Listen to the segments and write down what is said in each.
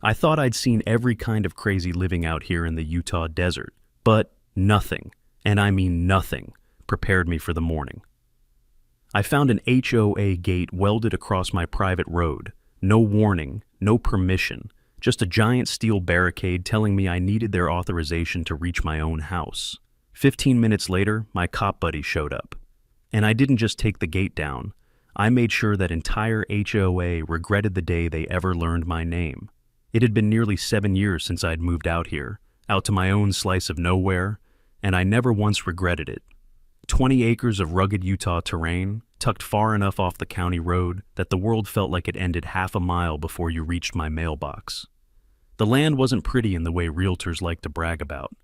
I thought I'd seen every kind of crazy living out here in the Utah desert, but nothing, and I mean nothing, prepared me for the morning. I found an HOA gate welded across my private road. No warning, no permission, just a giant steel barricade telling me I needed their authorization to reach my own house. 15 minutes later, my cop buddy showed up. And I didn't just take the gate down. I made sure that entire HOA regretted the day they ever learned my name. It had been nearly 7 years since I'd moved out here, out to my own slice of nowhere, and I never once regretted it. 20 acres of rugged Utah terrain, tucked far enough off the county road that the world felt like it ended half a mile before you reached my mailbox. The land wasn't pretty in the way realtors like to brag about.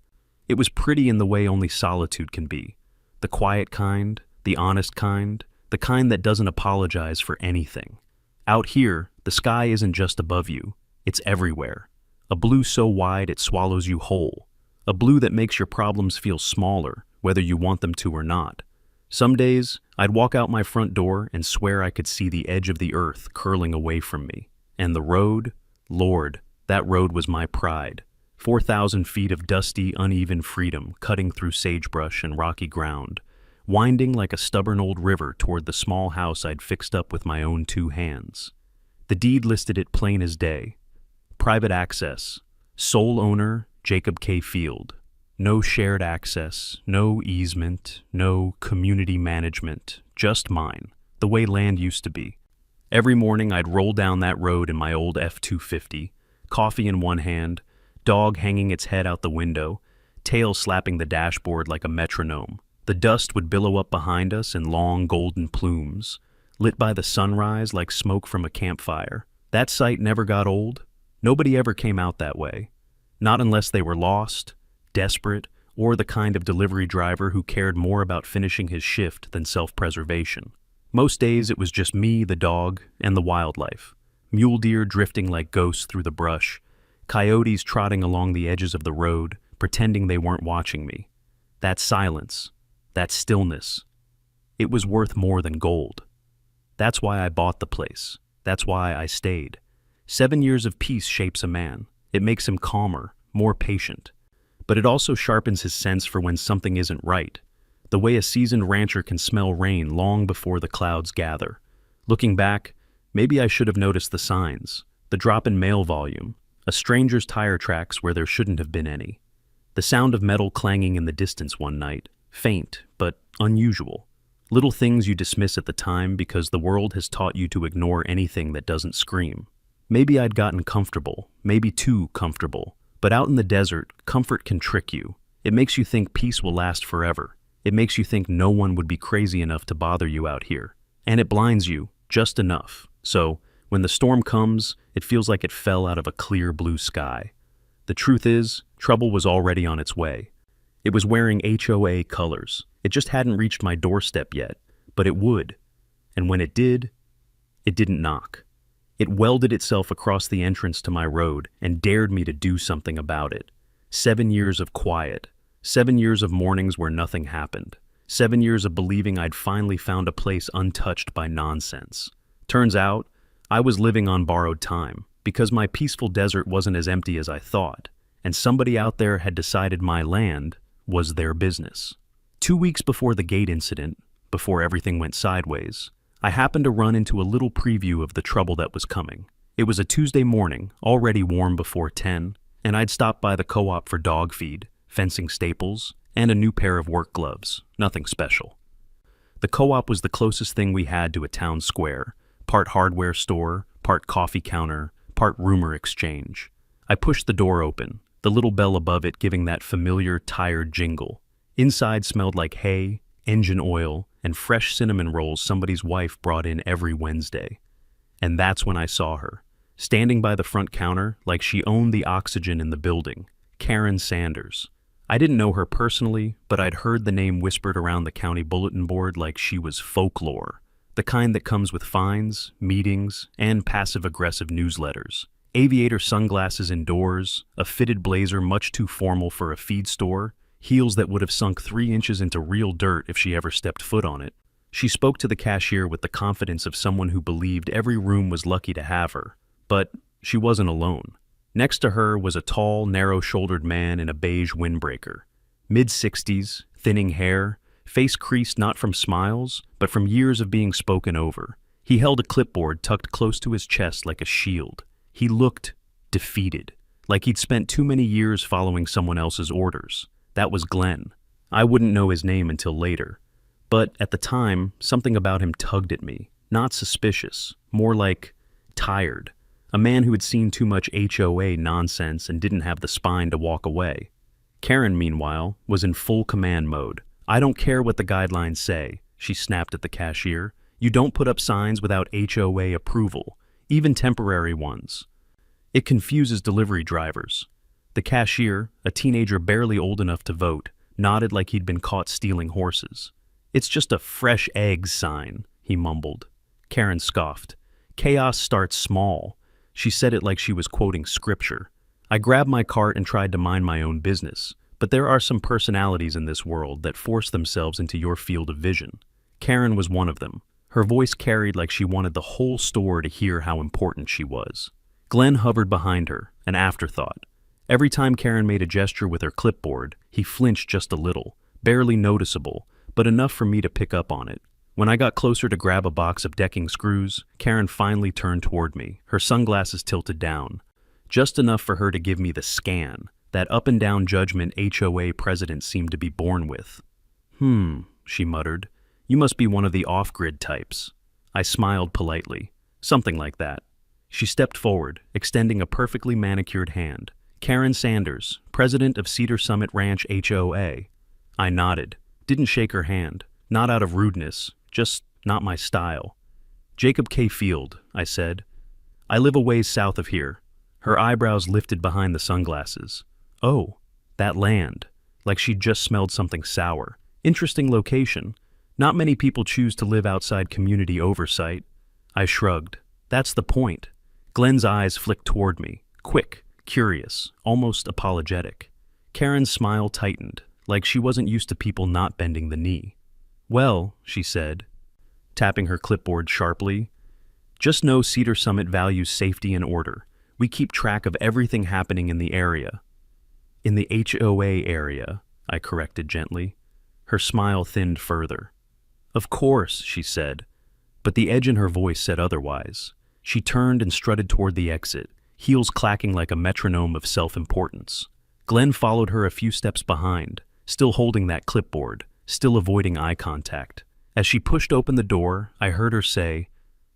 It was pretty in the way only solitude can be. The quiet kind, the honest kind, the kind that doesn't apologize for anything. Out here, the sky isn't just above you, it's everywhere. A blue so wide it swallows you whole. A blue that makes your problems feel smaller, whether you want them to or not. Some days, I'd walk out my front door and swear I could see the edge of the earth curling away from me. And the road, Lord, that road was my pride. 4,000 feet of dusty, uneven freedom cutting through sagebrush and rocky ground, winding like a stubborn old river toward the small house I'd fixed up with my own 2 hands. The deed listed it plain as day. Private access. Sole owner, Jacob K. Field. No shared access, no easement, no community management, just mine, the way land used to be. Every morning I'd roll down that road in my old F-250, coffee in one hand, dog hanging its head out the window, tail slapping the dashboard like a metronome. The dust would billow up behind us in long golden plumes, lit by the sunrise like smoke from a campfire. That sight never got old. Nobody ever came out that way. Not unless they were lost, desperate, or the kind of delivery driver who cared more about finishing his shift than self-preservation. Most days it was just me, the dog, and the wildlife. Mule deer drifting like ghosts through the brush, coyotes trotting along the edges of the road, pretending they weren't watching me. That silence, that stillness, it was worth more than gold. That's why I bought the place. That's why I stayed. 7 years of peace shapes a man. It makes him calmer, more patient. But it also sharpens his sense for when something isn't right, the way a seasoned rancher can smell rain long before the clouds gather. Looking back, maybe I should have noticed the signs, the drop in mail volume, a stranger's tire tracks where there shouldn't have been any, the sound of metal clanging in the distance one night, faint but unusual. Little things you dismiss at the time because the world has taught you to ignore anything that doesn't scream. Maybe I'd gotten comfortable, maybe too comfortable. But out in the desert, comfort can trick you. It makes you think peace will last forever. It makes you think no one would be crazy enough to bother you out here. And it blinds you, just enough. So, when the storm comes, it feels like it fell out of a clear blue sky. The truth is, trouble was already on its way. It was wearing HOA colors. It just hadn't reached my doorstep yet, but it would. And when it did, it didn't knock. It welded itself across the entrance to my road and dared me to do something about it. 7 years of quiet. 7 years of mornings where nothing happened. 7 years of believing I'd finally found a place untouched by nonsense. Turns out, I was living on borrowed time because my peaceful desert wasn't as empty as I thought, and somebody out there had decided my land was their business. 2 weeks before the gate incident, before everything went sideways, I happened to run into a little preview of the trouble that was coming. It was a Tuesday morning, already warm before 10, and I'd stopped by the co-op for dog feed, fencing staples, and a new pair of work gloves, nothing special. The co-op was the closest thing we had to a town square, part hardware store, part coffee counter, part rumor exchange. I pushed the door open, the little bell above it giving that familiar, tired jingle. Inside smelled like hay, engine oil, and fresh cinnamon rolls somebody's wife brought in every Wednesday. And that's when I saw her, standing by the front counter like she owned the oxygen in the building, Karen Sanders. I didn't know her personally, but I'd heard the name whispered around the county bulletin board like she was folklore, the kind that comes with fines, meetings, and passive-aggressive newsletters. Aviator sunglasses indoors, a fitted blazer much too formal for a feed store, heels that would have sunk 3 inches into real dirt if she ever stepped foot on it. She spoke to the cashier with the confidence of someone who believed every room was lucky to have her. But she wasn't alone. Next to her was a tall, narrow-shouldered man in a beige windbreaker. Mid-60s, thinning hair, face creased not from smiles, but from years of being spoken over. He held a clipboard tucked close to his chest like a shield. He looked defeated, like he'd spent too many years following someone else's orders. That was Glenn. I wouldn't know his name until later. But at the time, something about him tugged at me. Not suspicious, more like tired. A man who had seen too much HOA nonsense and didn't have the spine to walk away. Karen, meanwhile, was in full command mode. "I don't care what the guidelines say," she snapped at the cashier. "You don't put up signs without HOA approval, even temporary ones. It confuses delivery drivers." The cashier, a teenager barely old enough to vote, nodded like he'd been caught stealing horses. "It's just a fresh eggs sign," he mumbled. Karen scoffed. "Chaos starts small." She said it like she was quoting scripture. I grabbed my cart and tried to mind my own business, but there are some personalities in this world that force themselves into your field of vision. Karen was one of them. Her voice carried like she wanted the whole store to hear how important she was. Glenn hovered behind her, an afterthought. Every time Karen made a gesture with her clipboard, he flinched just a little, barely noticeable, but enough for me to pick up on it. When I got closer to grab a box of decking screws, Karen finally turned toward me, her sunglasses tilted down. Just enough for her to give me the scan, that up-and-down judgment HOA presidents seem to be born with. She muttered. "You must be one of the off-grid types." I smiled politely. "Something like that." She stepped forward, extending a perfectly manicured hand. "Karen Sanders, president of Cedar Summit Ranch HOA. I nodded. Didn't shake her hand. Not out of rudeness, just not my style. "Jacob K. Field," I said. "I live a ways south of here." Her eyebrows lifted behind the sunglasses. "Oh, that land." Like she'd just smelled something sour. "Interesting location. Not many people choose to live outside community oversight." I shrugged. "That's the point." Glenn's eyes flicked toward me, quick, curious, almost apologetic. Karen's smile tightened, like she wasn't used to people not bending the knee. "Well," she said, tapping her clipboard sharply, "just know Cedar Summit values safety and order. We keep track of everything happening in the area." "In the HOA area," I corrected gently. Her smile thinned further. "Of course," she said, but the edge in her voice said otherwise. She turned and strutted toward the exit, heels clacking like a metronome of self-importance. Glenn followed her a few steps behind, still holding that clipboard, still avoiding eye contact. As she pushed open the door, I heard her say,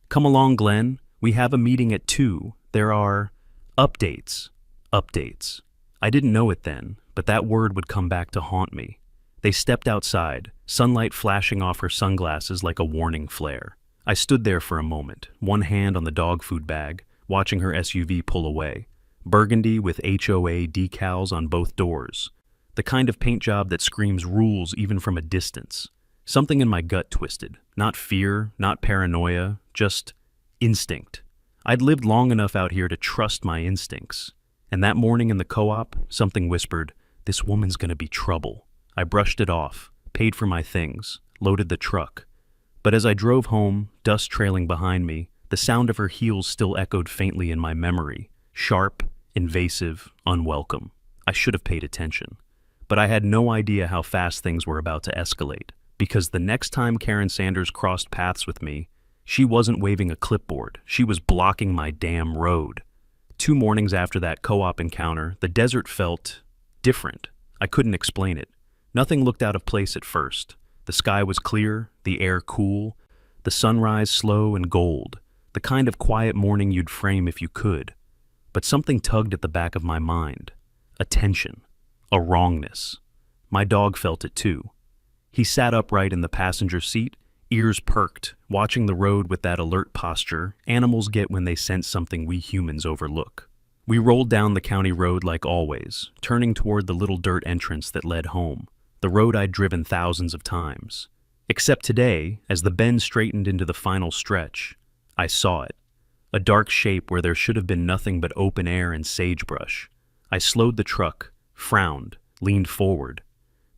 "Come along, Glenn. We have a meeting at 2. There are updates." Updates. I didn't know it then, but that word would come back to haunt me. They stepped outside, sunlight flashing off her sunglasses like a warning flare. I stood there for a moment, one hand on the dog food bag, watching her SUV pull away. Burgundy with HOA decals on both doors. The kind of paint job that screams rules even from a distance. Something in my gut twisted. Not fear, not paranoia, just instinct. I'd lived long enough out here to trust my instincts. And that morning in the co-op, something whispered, "This woman's gonna be trouble." I brushed it off, paid for my things, loaded the truck. But as I drove home, dust trailing behind me, the sound of her heels still echoed faintly in my memory. Sharp, invasive, unwelcome. I should have paid attention. But I had no idea how fast things were about to escalate, because the next time Karen Sanders crossed paths with me, she wasn't waving a clipboard. She was blocking my damn road. 2 mornings after that co-op encounter, the desert felt different. I couldn't explain it. Nothing looked out of place at first. The sky was clear, the air cool, the sunrise slow and gold, the kind of quiet morning you'd frame if you could. But something tugged at the back of my mind. A tension. A wrongness. My dog felt it too. He sat upright in the passenger seat, ears perked, watching the road with that alert posture animals get when they sense something we humans overlook. We rolled down the county road like always, turning toward the little dirt entrance that led home, the road I'd driven thousands of times. Except today, as the bend straightened into the final stretch, I saw it. A dark shape where there should have been nothing but open air and sagebrush. I slowed the truck, frowned, leaned forward.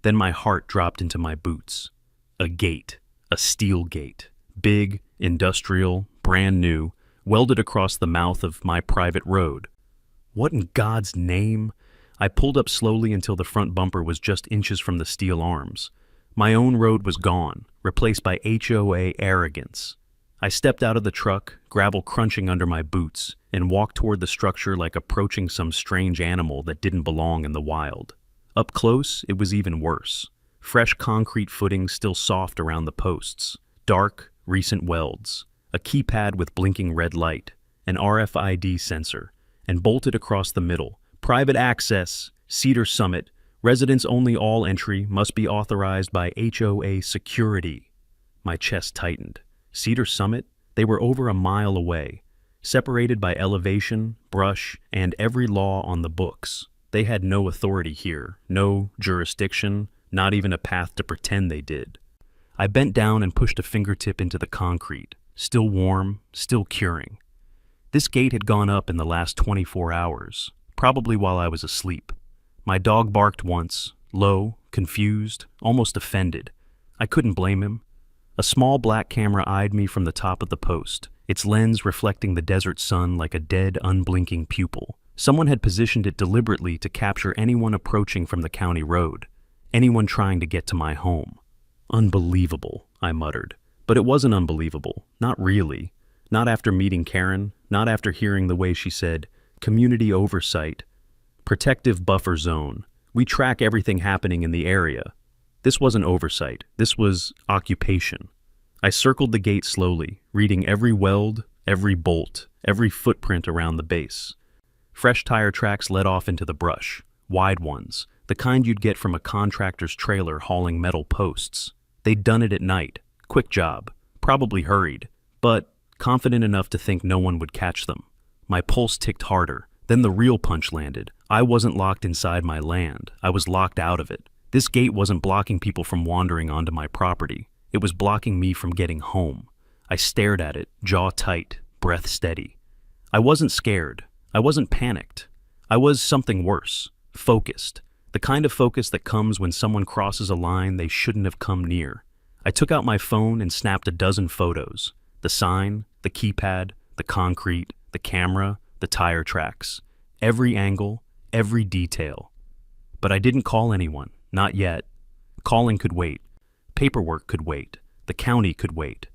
Then my heart dropped into my boots. A gate. A steel gate. Big, industrial, brand new, welded across the mouth of my private road. What in God's name? I pulled up slowly until the front bumper was just inches from the steel arms. My own road was gone, replaced by HOA arrogance. I stepped out of the truck, gravel crunching under my boots, and walked toward the structure like approaching some strange animal that didn't belong in the wild. Up close, it was even worse. Fresh concrete footings still soft around the posts, dark, recent welds, a keypad with blinking red light, an RFID sensor, and bolted across the middle, private access, Cedar Summit, residents only, all entry must be authorized by HOA security. My chest tightened. Cedar Summit? They were over a mile away, separated by elevation, brush, and every law on the books. They had no authority here, no jurisdiction, not even a path to pretend they did. I bent down and pushed a fingertip into the concrete, still warm, still curing. This gate had gone up in the last 24 hours, probably while I was asleep. My dog barked once, low, confused, almost offended. I couldn't blame him. A small black camera eyed me from the top of the post, its lens reflecting the desert sun like a dead, unblinking pupil. Someone had positioned it deliberately to capture anyone approaching from the county road, anyone trying to get to my home. Unbelievable, I muttered. But it wasn't unbelievable, not really. Not after meeting Karen, not after hearing the way she said, community oversight, protective buffer zone. We track everything happening in the area. This wasn't oversight, this was occupation. I circled the gate slowly, reading every weld, every bolt, every footprint around the base. Fresh tire tracks led off into the brush, wide ones, the kind you'd get from a contractor's trailer hauling metal posts. They'd done it at night, quick job, probably hurried, but confident enough to think no one would catch them. My pulse ticked harder. Then the real punch landed. I wasn't locked inside my land. I was locked out of it. This gate wasn't blocking people from wandering onto my property. It was blocking me from getting home. I stared at it, jaw tight, breath steady. I wasn't scared. I wasn't panicked. I was something worse, focused. The kind of focus that comes when someone crosses a line they shouldn't have come near. I took out my phone and snapped a dozen photos. The sign, the keypad, the concrete, the camera, the tire tracks. Every angle, every detail. But I didn't call anyone, not yet. Calling could wait. Paperwork could wait. The county could wait.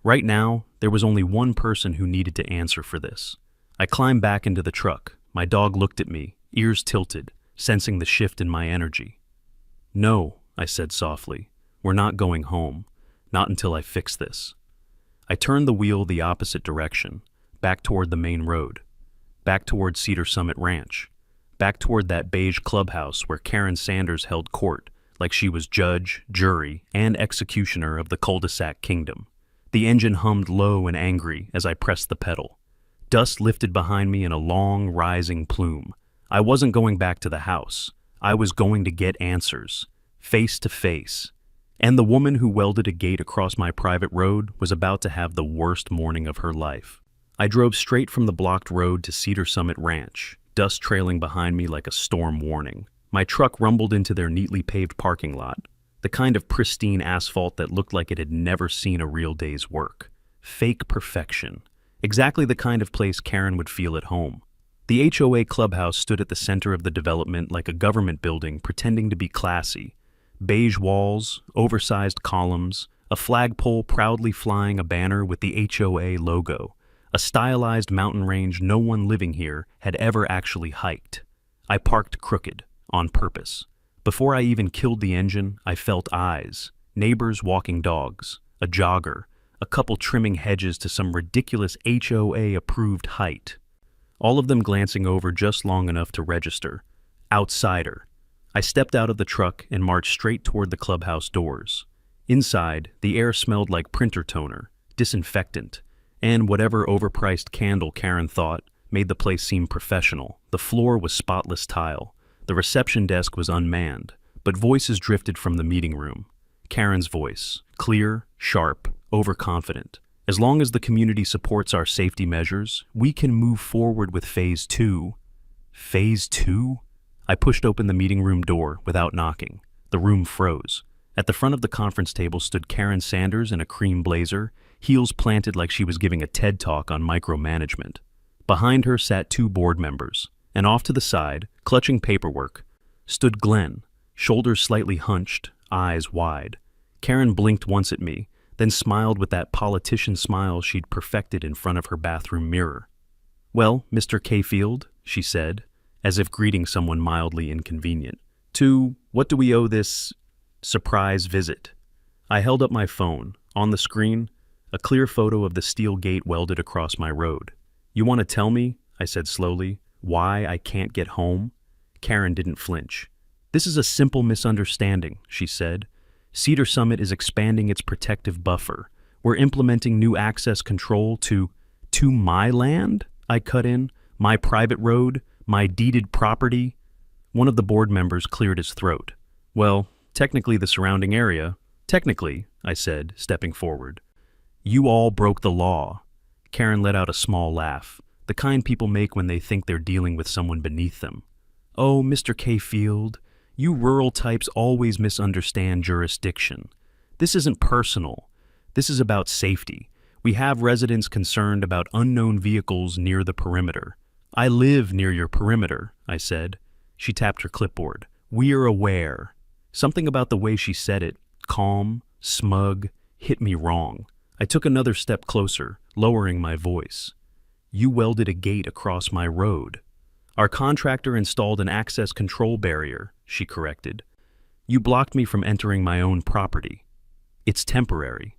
Right now, there was only one person who needed to answer for this. I climbed back into the truck. My dog looked at me, ears tilted, sensing the shift in my energy. "No," I said softly. "We're not going home. Not until I fix this." I turned the wheel the opposite direction, back toward the main road, back toward Cedar Summit Ranch, back toward that beige clubhouse where Karen Sanders held court like she was judge, jury, and executioner of the cul-de-sac kingdom. The engine hummed low and angry as I pressed the pedal. Dust lifted behind me in a long, rising plume. I wasn't going back to the house. I was going to get answers, face to face. And the woman who welded a gate across my private road was about to have the worst morning of her life. I drove straight from the blocked road to Cedar Summit Ranch, dust trailing behind me like a storm warning. My truck rumbled into their neatly paved parking lot, the kind of pristine asphalt that looked like it had never seen a real day's work. Fake perfection. Exactly the kind of place Karen would feel at home. The HOA clubhouse stood at the center of the development like a government building pretending to be classy. Beige walls, oversized columns, a flagpole proudly flying a banner with the HOA logo, a stylized mountain range no one living here had ever actually hiked. I parked crooked, on purpose. Before I even killed the engine, I felt eyes, neighbors walking dogs, a jogger, a couple trimming hedges to some ridiculous HOA-approved height. All of them glancing over just long enough to register. Outsider. I stepped out of the truck and marched straight toward the clubhouse doors. Inside, the air smelled like printer toner, disinfectant, and whatever overpriced candle Karen thought made the place seem professional. The floor was spotless tile. The reception desk was unmanned, but voices drifted from the meeting room. Karen's voice, clear, sharp, overconfident. As long as the community supports our safety measures, we can move forward with Phase 2. Phase 2? I pushed open the meeting room door without knocking. The room froze. At the front of the conference table stood Karen Sanders in a cream blazer, heels planted like she was giving a TED Talk on micromanagement. Behind her sat two board members, and off to the side, clutching paperwork, stood Glenn, shoulders slightly hunched, eyes wide. Karen blinked once at me, then smiled with that politician smile she'd perfected in front of her bathroom mirror. "Well, Mr. Cafield," she said, as if greeting someone mildly inconvenient, "to what do we owe this surprise visit?" I held up my phone. On the screen, a clear photo of the steel gate welded across my road. "You want to tell me," I said slowly, "why I can't get home?" Karen didn't flinch. "This is a simple misunderstanding," she said. "Cedar Summit is expanding its protective buffer. We're implementing new access control to my land?" I cut in. "My private road? My deeded property?" One of the board members cleared his throat. "Well, technically the surrounding area." "Technically," I said, stepping forward. "You all broke the law." Karen let out a small laugh, the kind people make when they think they're dealing with someone beneath them. "Oh, Mr. Cafield, you rural types always misunderstand jurisdiction. This isn't personal. This is about safety. We have residents concerned about unknown vehicles near the perimeter." "I live near your perimeter," I said. She tapped her clipboard. "We're aware." Something about the way she said it, calm, smug, hit me wrong. I took another step closer, lowering my voice. "You welded a gate across my road." "Our contractor installed an access control barrier," she corrected. "You blocked me from entering my own property. It's temporary.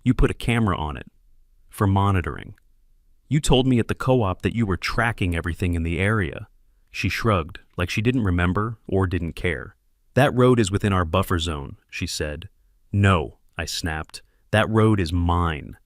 You put a camera on it. For monitoring. You told me at the co-op that you were tracking everything in the area." She shrugged, like she didn't remember or didn't care. "That road is within our buffer zone," she said. "No," I snapped. "That road is mine."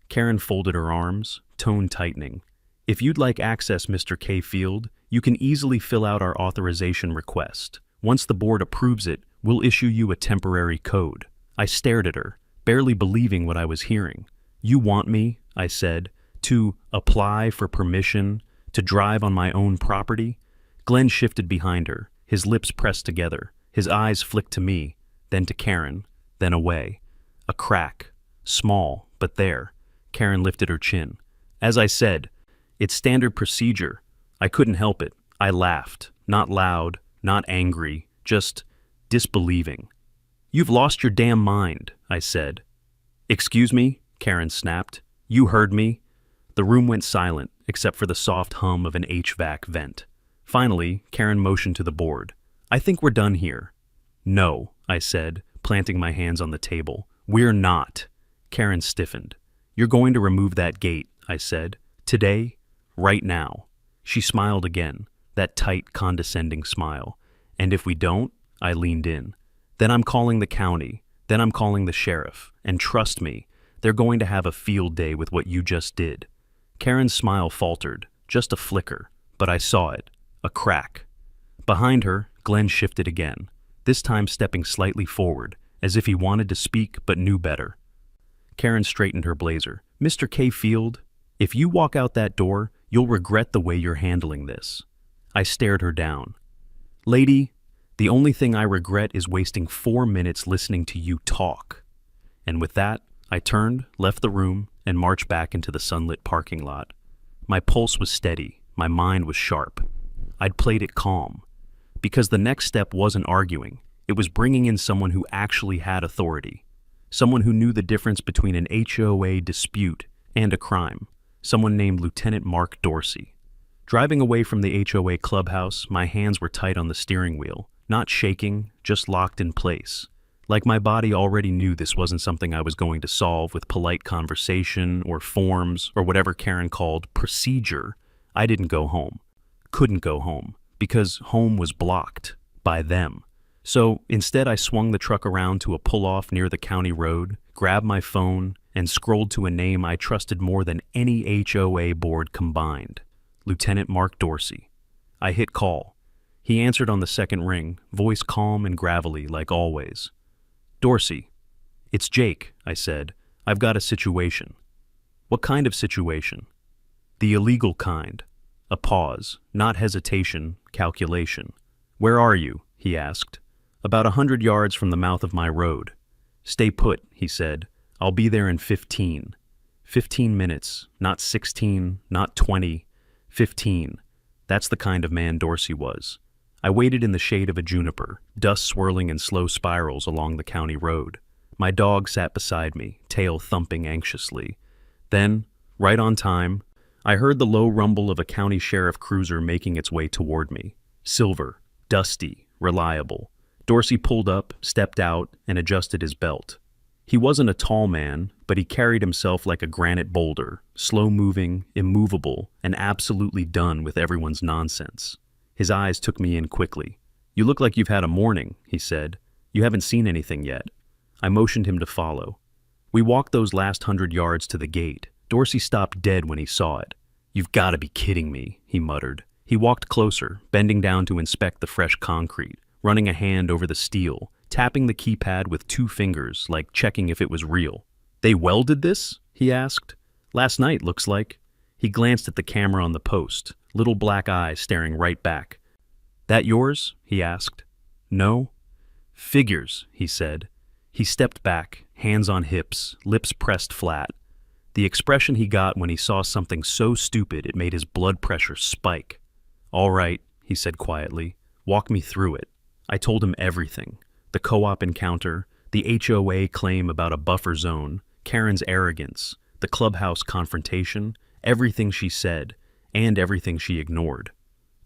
Karen folded her arms, tone tightening. "If you'd like access, Mr. Cafield, you can easily fill out our authorization request. Once the board approves it, we'll issue you a temporary code." I stared at her, barely believing what I was hearing. "You want me," I said, "to apply for permission to drive on my own property?" Glenn shifted behind her, his lips pressed together. His eyes flicked to me, then to Karen, then away. A crack. Small, but there. Karen lifted her chin. "As I said, it's standard procedure." I couldn't help it. I laughed. Not loud, not angry, just disbelieving. "You've lost your damn mind," I said. "Excuse me?" Karen snapped. "You heard me?" The room went silent, except for the soft hum of an HVAC vent. Finally, Karen motioned to the board. "I think we're done here." "No," I said, planting my hands on the table. "We're not." Karen stiffened. "You're going to remove that gate," I said. "Today? Right now." She smiled again, that tight, condescending smile. "And if we don't," I leaned in, "then I'm calling the county, then I'm calling the sheriff, and trust me, they're going to have a field day with what you just did." Karen's smile faltered, just a flicker, but I saw it, a crack. Behind her, Glenn shifted again, this time stepping slightly forward, as if he wanted to speak but knew better. Karen straightened her blazer. "Mr. Cafield, if you walk out that door, you'll regret the way you're handling this." I stared her down. "Lady, the only thing I regret is wasting 4 minutes listening to you talk." And with that, I turned, left the room, and marched back into the sunlit parking lot. My pulse was steady, my mind was sharp. I'd played it calm. Because the next step wasn't arguing, it was bringing in someone who actually had authority. Someone who knew the difference between an HOA dispute and a crime. Someone named Lieutenant Mark Dorsey. Driving away from the HOA clubhouse, my hands were tight on the steering wheel, not shaking, just locked in place. Like my body already knew this wasn't something I was going to solve with polite conversation or forms or whatever Karen called procedure. I didn't go home. Couldn't go home, because home was blocked by them. So instead I swung the truck around to a pull-off near the county road, grabbed my phone, and scrolled to a name I trusted more than any HOA board combined. Lieutenant Mark Dorsey. I hit call. He answered on the second ring, voice calm and gravelly like always. "Dorsey." "It's Jake," I said. "I've got a situation." "What kind of situation?" "The illegal kind." A pause, not hesitation, calculation. "Where are you?" he asked. "About 100 yards from the mouth of my road." "Stay put," he said. "I'll be there in 15. 15 minutes, not 16, not 20. 15. That's the kind of man Dorsey was. I waited in the shade of a juniper, dust swirling in slow spirals along the county road. My dog sat beside me, tail thumping anxiously. Then, right on time, I heard the low rumble of a county sheriff cruiser making its way toward me. Silver, dusty, reliable. Dorsey pulled up, stepped out, and adjusted his belt. He wasn't a tall man, but he carried himself like a granite boulder, slow-moving, immovable, and absolutely done with everyone's nonsense. His eyes took me in quickly. "You look like you've had a morning," he said. "You haven't seen anything yet." I motioned him to follow. We walked those last 100 yards to the gate. Dorsey stopped dead when he saw it. "You've got to be kidding me," he muttered. He walked closer, bending down to inspect the fresh concrete, running a hand over the steel, tapping the keypad with 2 fingers, like checking if it was real. "They welded this?" he asked. "Last night, looks like." He glanced at the camera on the post, little black eyes staring right back. "That yours?" he asked. "No." "Figures," he said. He stepped back, hands on hips, lips pressed flat. The expression he got when he saw something so stupid it made his blood pressure spike. "All right," he said quietly. "Walk me through it." I told him everything. The co-op encounter, the HOA claim about a buffer zone, Karen's arrogance, the clubhouse confrontation, everything she said, and everything she ignored.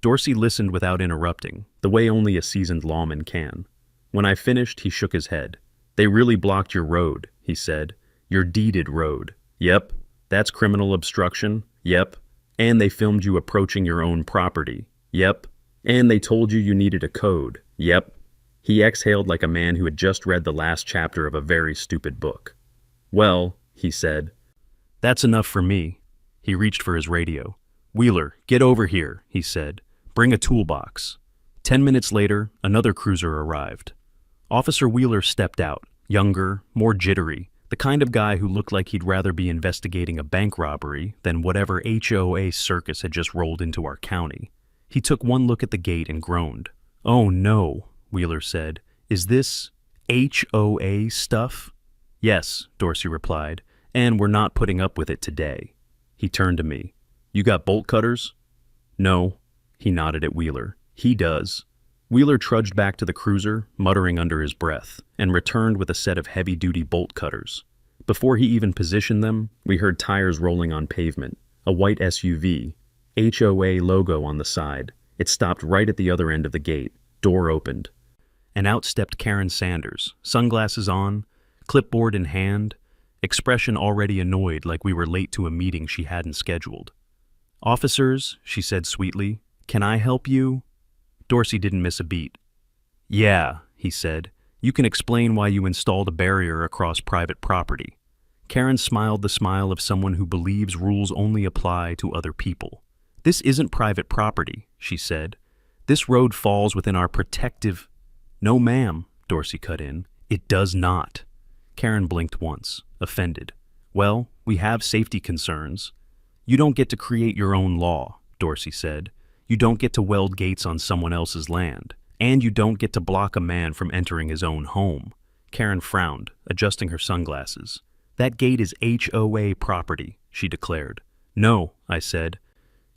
Dorsey listened without interrupting, the way only a seasoned lawman can. When I finished, he shook his head. "They really blocked your road," he said. "Your deeded road." "Yep." "That's criminal obstruction." "Yep." "And they filmed you approaching your own property." "Yep." "And they told you needed a code." "Yep." He exhaled like a man who had just read the last chapter of a very stupid book. "Well," he said. "That's enough for me." He reached for his radio. "Wheeler, get over here," he said. "Bring a toolbox." 10 minutes later, another cruiser arrived. Officer Wheeler stepped out, younger, more jittery, the kind of guy who looked like he'd rather be investigating a bank robbery than whatever HOA circus had just rolled into our county. He took one look at the gate and groaned. "Oh no," Wheeler said. "Is this HOA stuff?" "Yes," Dorsey replied, "and we're not putting up with it today." He turned to me. "You got bolt cutters?" "No." He nodded at Wheeler. "He does." Wheeler trudged back to the cruiser, muttering under his breath, and returned with a set of heavy-duty bolt cutters. Before he even positioned them, we heard tires rolling on pavement. A white SUV, HOA logo on the side. It stopped right at the other end of the gate. Door opened. And out stepped Karen Sanders, sunglasses on, clipboard in hand, expression already annoyed like we were late to a meeting she hadn't scheduled. "Officers," she said sweetly, "can I help you?" Dorsey didn't miss a beat. "Yeah," he said, "you can explain why you installed a barrier across private property." Karen smiled the smile of someone who believes rules only apply to other people. "This isn't private property," she said. "This road falls within our protective—" "No, ma'am," Dorsey cut in. "It does not." Karen blinked once, offended. "Well, we have safety concerns." "You don't get to create your own law," Dorsey said. "You don't get to weld gates on someone else's land. And you don't get to block a man from entering his own home." Karen frowned, adjusting her sunglasses. "That gate is HOA property," she declared. "No," I said.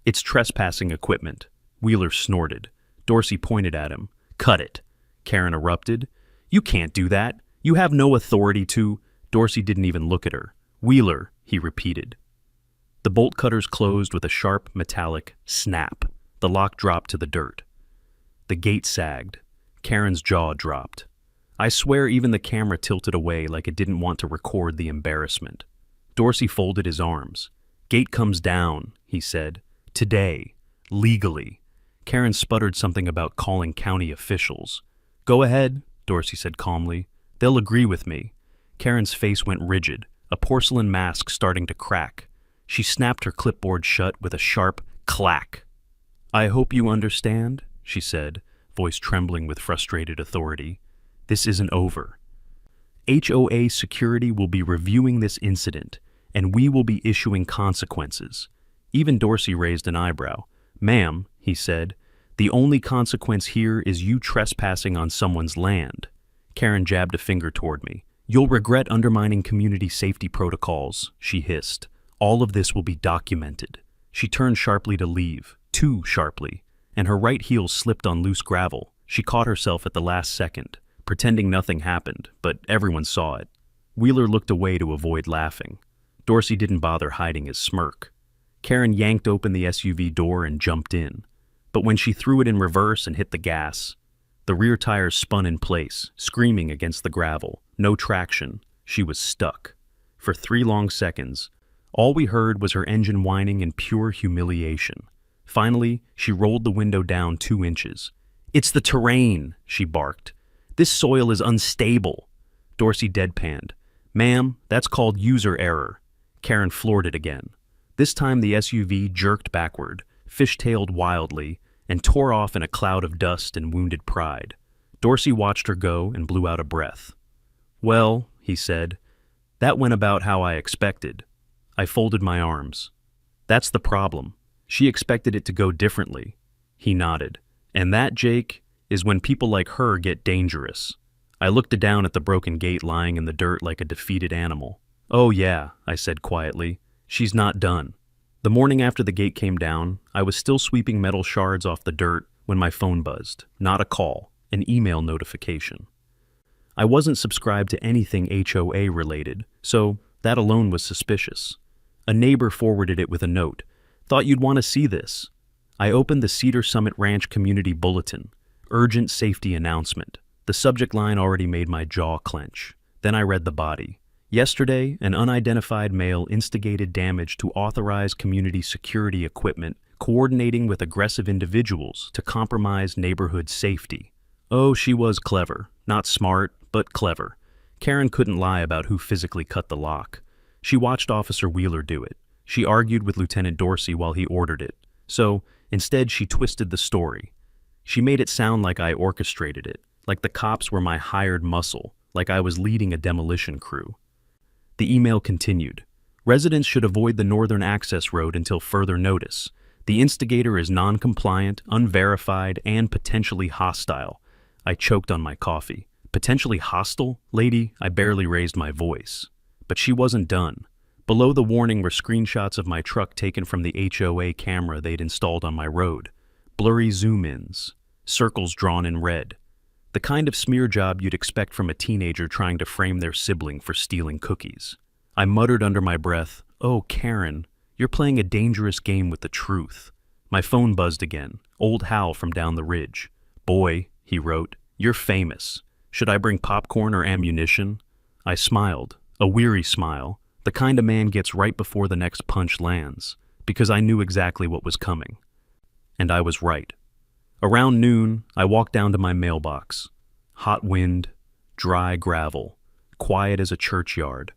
"It's trespassing equipment." Wheeler snorted. Dorsey pointed at him. "Cut it." Karen erupted. "You can't do that. You have no authority to—" Dorsey didn't even look at her. "Wheeler," he repeated. The bolt cutters closed with a sharp, metallic snap. The lock dropped to the dirt. The gate sagged. Karen's jaw dropped. I swear even the camera tilted away like it didn't want to record the embarrassment. Dorsey folded his arms. "Gate comes down," he said. "Today. Legally." Karen sputtered something about calling county officials. "Go ahead," Dorsey said calmly. "They'll agree with me." Karen's face went rigid, a porcelain mask starting to crack. She snapped her clipboard shut with a sharp clack. "I hope you understand," she said, voice trembling with frustrated authority. "This isn't over. HOA security will be reviewing this incident, and we will be issuing consequences." Even Dorsey raised an eyebrow. "Ma'am," he said, "the only consequence here is you trespassing on someone's land." Karen jabbed a finger toward me. "You'll regret undermining community safety protocols," she hissed. "All of this will be documented." She turned sharply to leave. too sharply, and her right heel slipped on loose gravel. She caught herself at the last second, pretending nothing happened, but everyone saw it. Wheeler looked away to avoid laughing. Dorsey didn't bother hiding his smirk. Karen yanked open the SUV door and jumped in. But when she threw it in reverse and hit the gas, the rear tires spun in place, screaming against the gravel. No traction. She was stuck. For 3 long seconds, all we heard was her engine whining in pure humiliation. Finally, she rolled the window down 2 inches. "It's the terrain," she barked. "This soil is unstable." Dorsey deadpanned. "Ma'am, that's called user error." Karen floored it again. This time the SUV jerked backward, fishtailed wildly, and tore off in a cloud of dust and wounded pride. Dorsey watched her go and blew out a breath. "Well," he said, "that went about how I expected." I folded my arms. "That's the problem. She expected it to go differently." He nodded. "And that, Jake, is when people like her get dangerous." I looked down at the broken gate lying in the dirt like a defeated animal. "Oh yeah," I said quietly. "She's not done." The morning after the gate came down, I was still sweeping metal shards off the dirt when my phone buzzed. Not a call, an email notification. I wasn't subscribed to anything HOA related, so that alone was suspicious. A neighbor forwarded it with a note. "Thought you'd want to see this." I opened the Cedar Summit Ranch Community Bulletin. Urgent safety announcement. The subject line already made my jaw clench. Then I read the body. Yesterday, an unidentified male instigated damage to authorized community security equipment, coordinating with aggressive individuals to compromise neighborhood safety. Oh, she was clever. Not smart, but clever. Karen couldn't lie about who physically cut the lock. She watched Officer Wheeler do it. She argued with Lieutenant Dorsey while he ordered it. So, instead, she twisted the story. She made it sound like I orchestrated it, like the cops were my hired muscle, like I was leading a demolition crew. The email continued. "Residents should avoid the northern access road until further notice. The instigator is non-compliant, unverified, and potentially hostile." I choked on my coffee. "Potentially hostile? Lady," I barely raised my voice. But she wasn't done. Below the warning were screenshots of my truck taken from the HOA camera they'd installed on my road. Blurry zoom-ins. Circles drawn in red. The kind of smear job you'd expect from a teenager trying to frame their sibling for stealing cookies. I muttered under my breath, "Oh, Karen, you're playing a dangerous game with the truth." My phone buzzed again. Old Hal from down the ridge. "Boy," he wrote, "you're famous. Should I bring popcorn or ammunition?" I smiled, a weary smile, the kind a man gets right before the next punch lands, because I knew exactly what was coming. And I was right. Around noon, I walked down to my mailbox. Hot wind, dry gravel, quiet as a churchyard.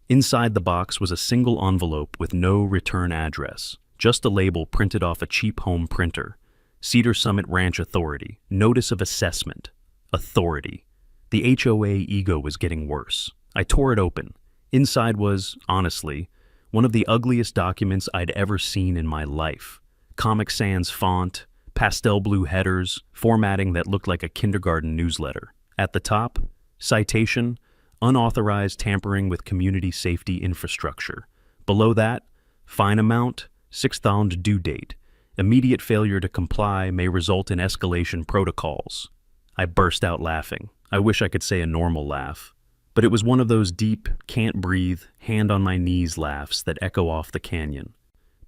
Inside the box was a single envelope with no return address, just a label printed off a cheap home printer. Cedar Summit Ranch Authority, Notice of Assessment. Authority. The HOA ego was getting worse. I tore it open. Inside was, honestly, one of the ugliest documents I'd ever seen in my life. Comic Sans font, pastel blue headers, formatting that looked like a kindergarten newsletter. At the top, citation, unauthorized tampering with community safety infrastructure. Below that, fine amount, 6th due date. Immediate failure to comply may result in escalation protocols. I burst out laughing. I wish I could say a normal laugh. But it was one of those deep, can't breathe, hand on my knees laughs that echo off the canyon.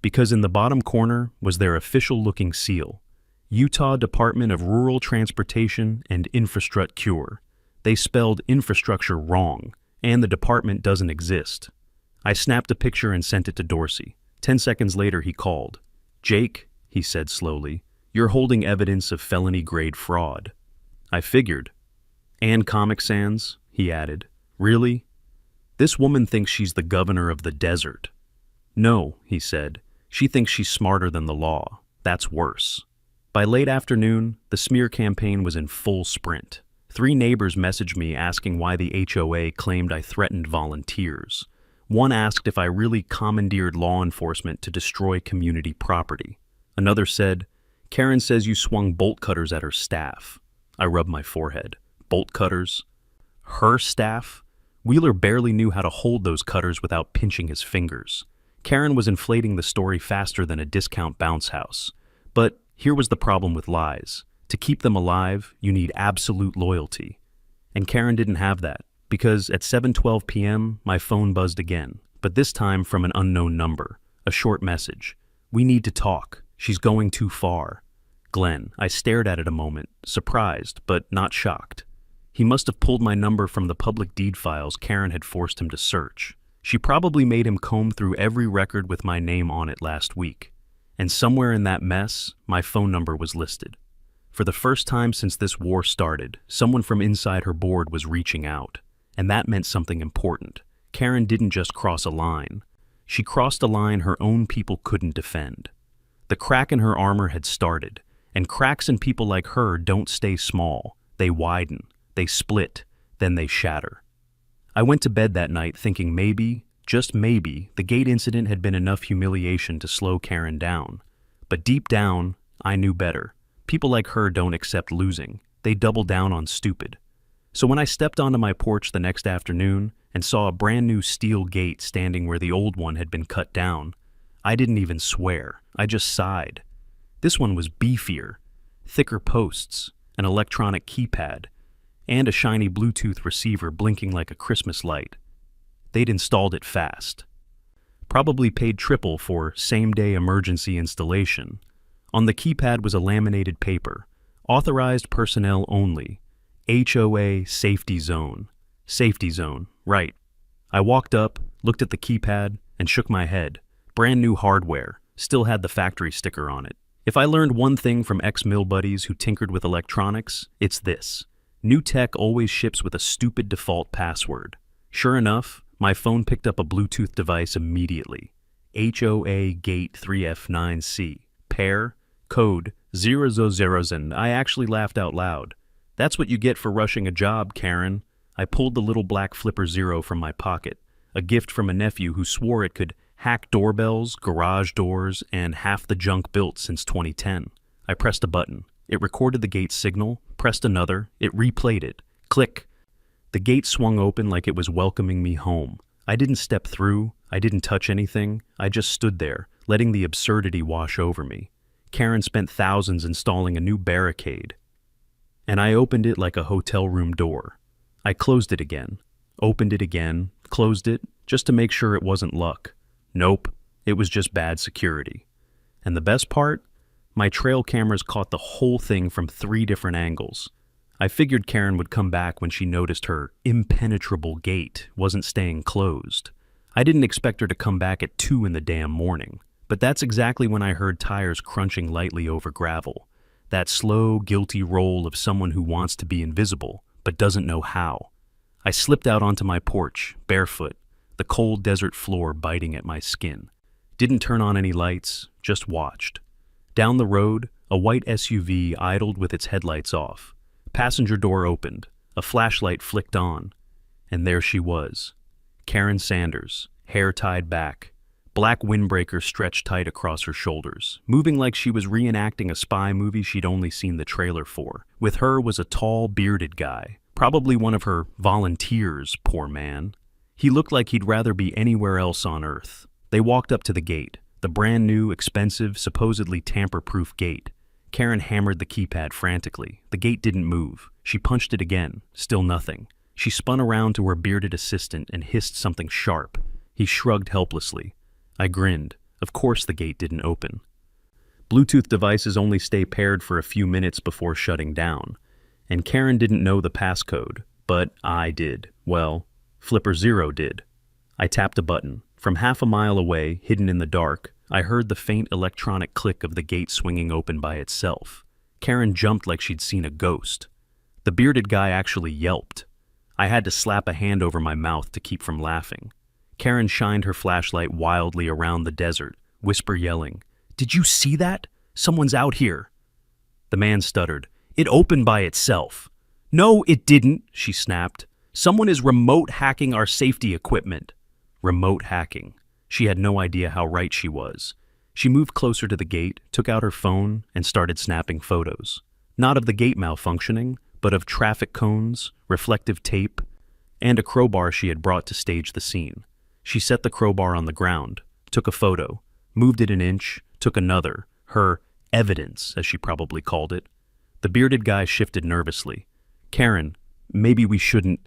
Because in the bottom corner was their official-looking seal. Utah Department of Rural Transportation and Infrastructure. They spelled infrastructure wrong, and the department doesn't exist. I snapped a picture and sent it to Dorsey. 10 seconds later he called. "Jake," he said slowly, "you're holding evidence of felony-grade fraud." I figured. "And Comic Sans," he added. "Really? This woman thinks she's the governor of the desert." "No," he said. "She thinks she's smarter than the law. That's worse." By late afternoon, the smear campaign was in full sprint. 3 neighbors messaged me asking why the HOA claimed I threatened volunteers. One asked if I really commandeered law enforcement to destroy community property. Another said, "Karen says you swung bolt cutters at her staff." I rubbed my forehead. Bolt cutters? Her staff? Wheeler barely knew how to hold those cutters without pinching his fingers. Karen was inflating the story faster than a discount bounce house. But here was the problem with lies. To keep them alive, you need absolute loyalty. And Karen didn't have that, because at 7:12 p.m., my phone buzzed again, but this time from an unknown number. A short message. "We need to talk. She's going too far." Glenn. I stared at it a moment, surprised, but not shocked. He must have pulled my number from the public deed files Karen had forced him to search. She probably made him comb through every record with my name on it last week. And somewhere in that mess, my phone number was listed. For the first time since this war started, someone from inside her board was reaching out. And that meant something important. Karen didn't just cross a line. She crossed a line her own people couldn't defend. The crack in her armor had started, and cracks in people like her don't stay small. They widen, they split, then they shatter. I went to bed that night thinking maybe, just maybe, the gate incident had been enough humiliation to slow Karen down. But deep down, I knew better. People like her don't accept losing. They double down on stupid. So when I stepped onto my porch the next afternoon and saw a brand new steel gate standing where the old one had been cut down, I didn't even swear. I just sighed. This one was beefier, thicker posts, an electronic keypad, and a shiny Bluetooth receiver blinking like a Christmas light. They'd installed it fast. Probably paid triple for same-day emergency installation. On the keypad was a laminated paper, authorized personnel only, HOA Safety Zone. Safety Zone, right. I walked up, looked at the keypad, and shook my head. Brand new hardware, still had the factory sticker on it. If I learned one thing from ex-mill buddies who tinkered with electronics, it's this. New tech always ships with a stupid default password. Sure enough, my phone picked up a Bluetooth device immediately. HOA Gate 3F9C. Pair, code 000, and I actually laughed out loud. That's what you get for rushing a job, Karen. I pulled the little black flipper zero from my pocket, a gift from a nephew who swore it could hack doorbells, garage doors, and half the junk built since 2010. I pressed a button. It recorded the gate signal, pressed another, it replayed it. Click. The gate swung open like it was welcoming me home. I didn't step through, I didn't touch anything, I just stood there, letting the absurdity wash over me. Karen spent thousands installing a new barricade, and I opened it like a hotel room door. I closed it again, opened it again, closed it, just to make sure it wasn't luck. Nope, it was just bad security. And the best part? My trail cameras caught the whole thing from 3 different angles. I figured Karen would come back when she noticed her impenetrable gate wasn't staying closed. I didn't expect her to come back at 2 in the damn morning, but that's exactly when I heard tires crunching lightly over gravel. That slow, guilty roll of someone who wants to be invisible, but doesn't know how. I slipped out onto my porch, barefoot, the cold desert floor biting at my skin. Didn't turn on any lights, just watched. Down the road, a white SUV idled with its headlights off. Passenger door opened, a flashlight flicked on, and there she was. Karen Sanders, hair tied back, black windbreaker stretched tight across her shoulders, moving like she was reenacting a spy movie she'd only seen the trailer for. With her was a tall, bearded guy, probably one of her volunteers, poor man. He looked like he'd rather be anywhere else on Earth. They walked up to the gate, the brand new, expensive, supposedly tamper-proof gate. Karen hammered the keypad frantically. The gate didn't move. She punched it again. Still nothing. She spun around to her bearded assistant and hissed something sharp. He shrugged helplessly. I grinned. Of course the gate didn't open. Bluetooth devices only stay paired for a few minutes before shutting down. And Karen didn't know the passcode, but I did. Well, Flipper Zero did. I tapped a button. From half a mile away, hidden in the dark, I heard the faint electronic click of the gate swinging open by itself. Karen jumped like she'd seen a ghost. The bearded guy actually yelped. I had to slap a hand over my mouth to keep from laughing. Karen shined her flashlight wildly around the desert, whisper yelling, "Did you see that? Someone's out here." The man stuttered. "It opened by itself." "No, it didn't," she snapped. "Someone is remote hacking our safety equipment." Remote hacking. She had no idea how right she was. She moved closer to the gate, took out her phone, and started snapping photos. Not of the gate malfunctioning, but of traffic cones, reflective tape, and a crowbar she had brought to stage the scene. She set the crowbar on the ground, took a photo, moved it an inch, took another, her Evidence, as she probably called it. The bearded guy shifted nervously. Karen, maybe we shouldn't.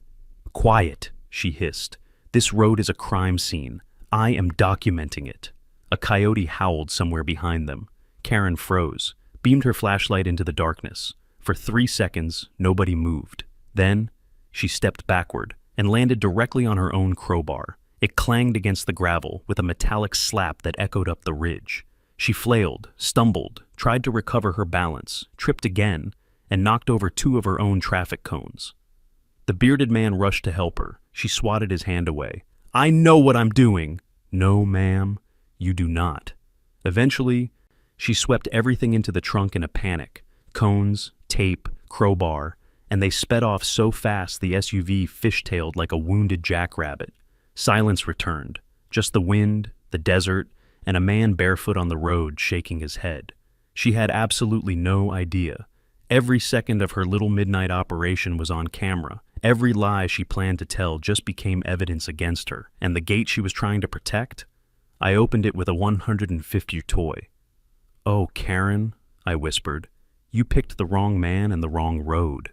Quiet, she hissed. This road is a crime scene. I am documenting it. A coyote howled somewhere behind them. Karen froze, beamed her flashlight into the darkness. For 3 seconds, nobody moved. Then, she stepped backward and landed directly on her own crowbar. It clanged against the gravel with a metallic slap that echoed up the ridge. She flailed, stumbled, tried to recover her balance, tripped again, and knocked over 2 of her own traffic cones. The bearded man rushed to help her. She swatted his hand away. I know what I'm doing. No, ma'am, you do not. Eventually, she swept everything into the trunk in a panic. Cones, tape, crowbar, and they sped off so fast the SUV fishtailed like a wounded jackrabbit. Silence returned. Just the wind, the desert, and a man barefoot on the road shaking his head. She had absolutely no idea. Every second of her little midnight operation was on camera. Every lie she planned to tell just became evidence against her, and the gate she was trying to protect? I opened it with a 150 toy. Oh, Karen, I whispered, you picked the wrong man and the wrong road.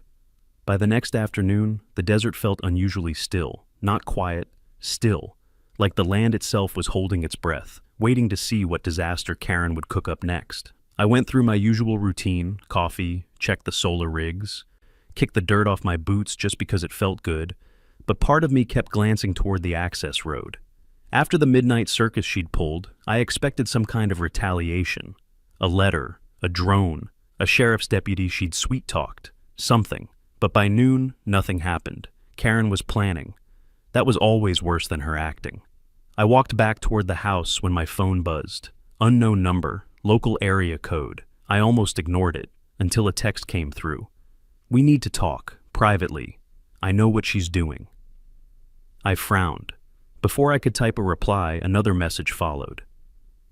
By the next afternoon, the desert felt unusually still, not quiet, still, like the land itself was holding its breath, waiting to see what disaster Karen would cook up next. I went through my usual routine, coffee, checked the solar rigs, kicked the dirt off my boots just because it felt good, but part of me kept glancing toward the access road. After the midnight circus she'd pulled, I expected some kind of retaliation. A letter, a drone, a sheriff's deputy she'd sweet-talked, something. But by noon, nothing happened. Karen was planning. That was always worse than her acting. I walked back toward the house when my phone buzzed. Unknown number, local area code. I almost ignored it, until a text came through. We need to talk, privately. I know what she's doing. I frowned. Before I could type a reply, another message followed.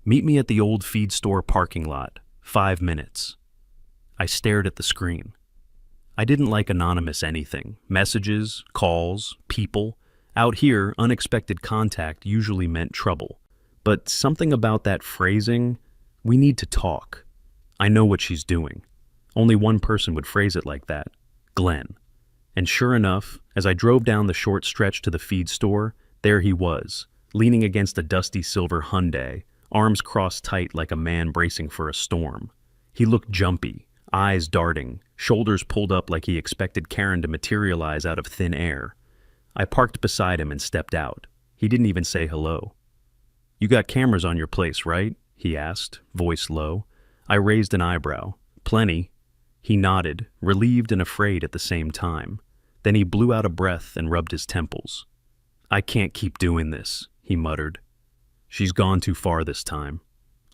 Meet me at the old feed store parking lot, 5 minutes. I stared at the screen. I didn't like anonymous anything. Messages, calls, people. Out here, unexpected contact usually meant trouble. But something about that phrasing, we need to talk. I know what she's doing. Only one person would phrase it like that, Glenn. And sure enough, as I drove down the short stretch to the feed store, there he was, leaning against a dusty silver Hyundai, arms crossed tight like a man bracing for a storm. He looked jumpy, eyes darting, shoulders pulled up like he expected Karen to materialize out of thin air. I parked beside him and stepped out. He didn't even say hello. You got cameras on your place, right? He asked, voice low. I raised an eyebrow. Plenty. He nodded, relieved and afraid at the same time. Then he blew out a breath and rubbed his temples. I can't keep doing this, he muttered. She's gone too far this time.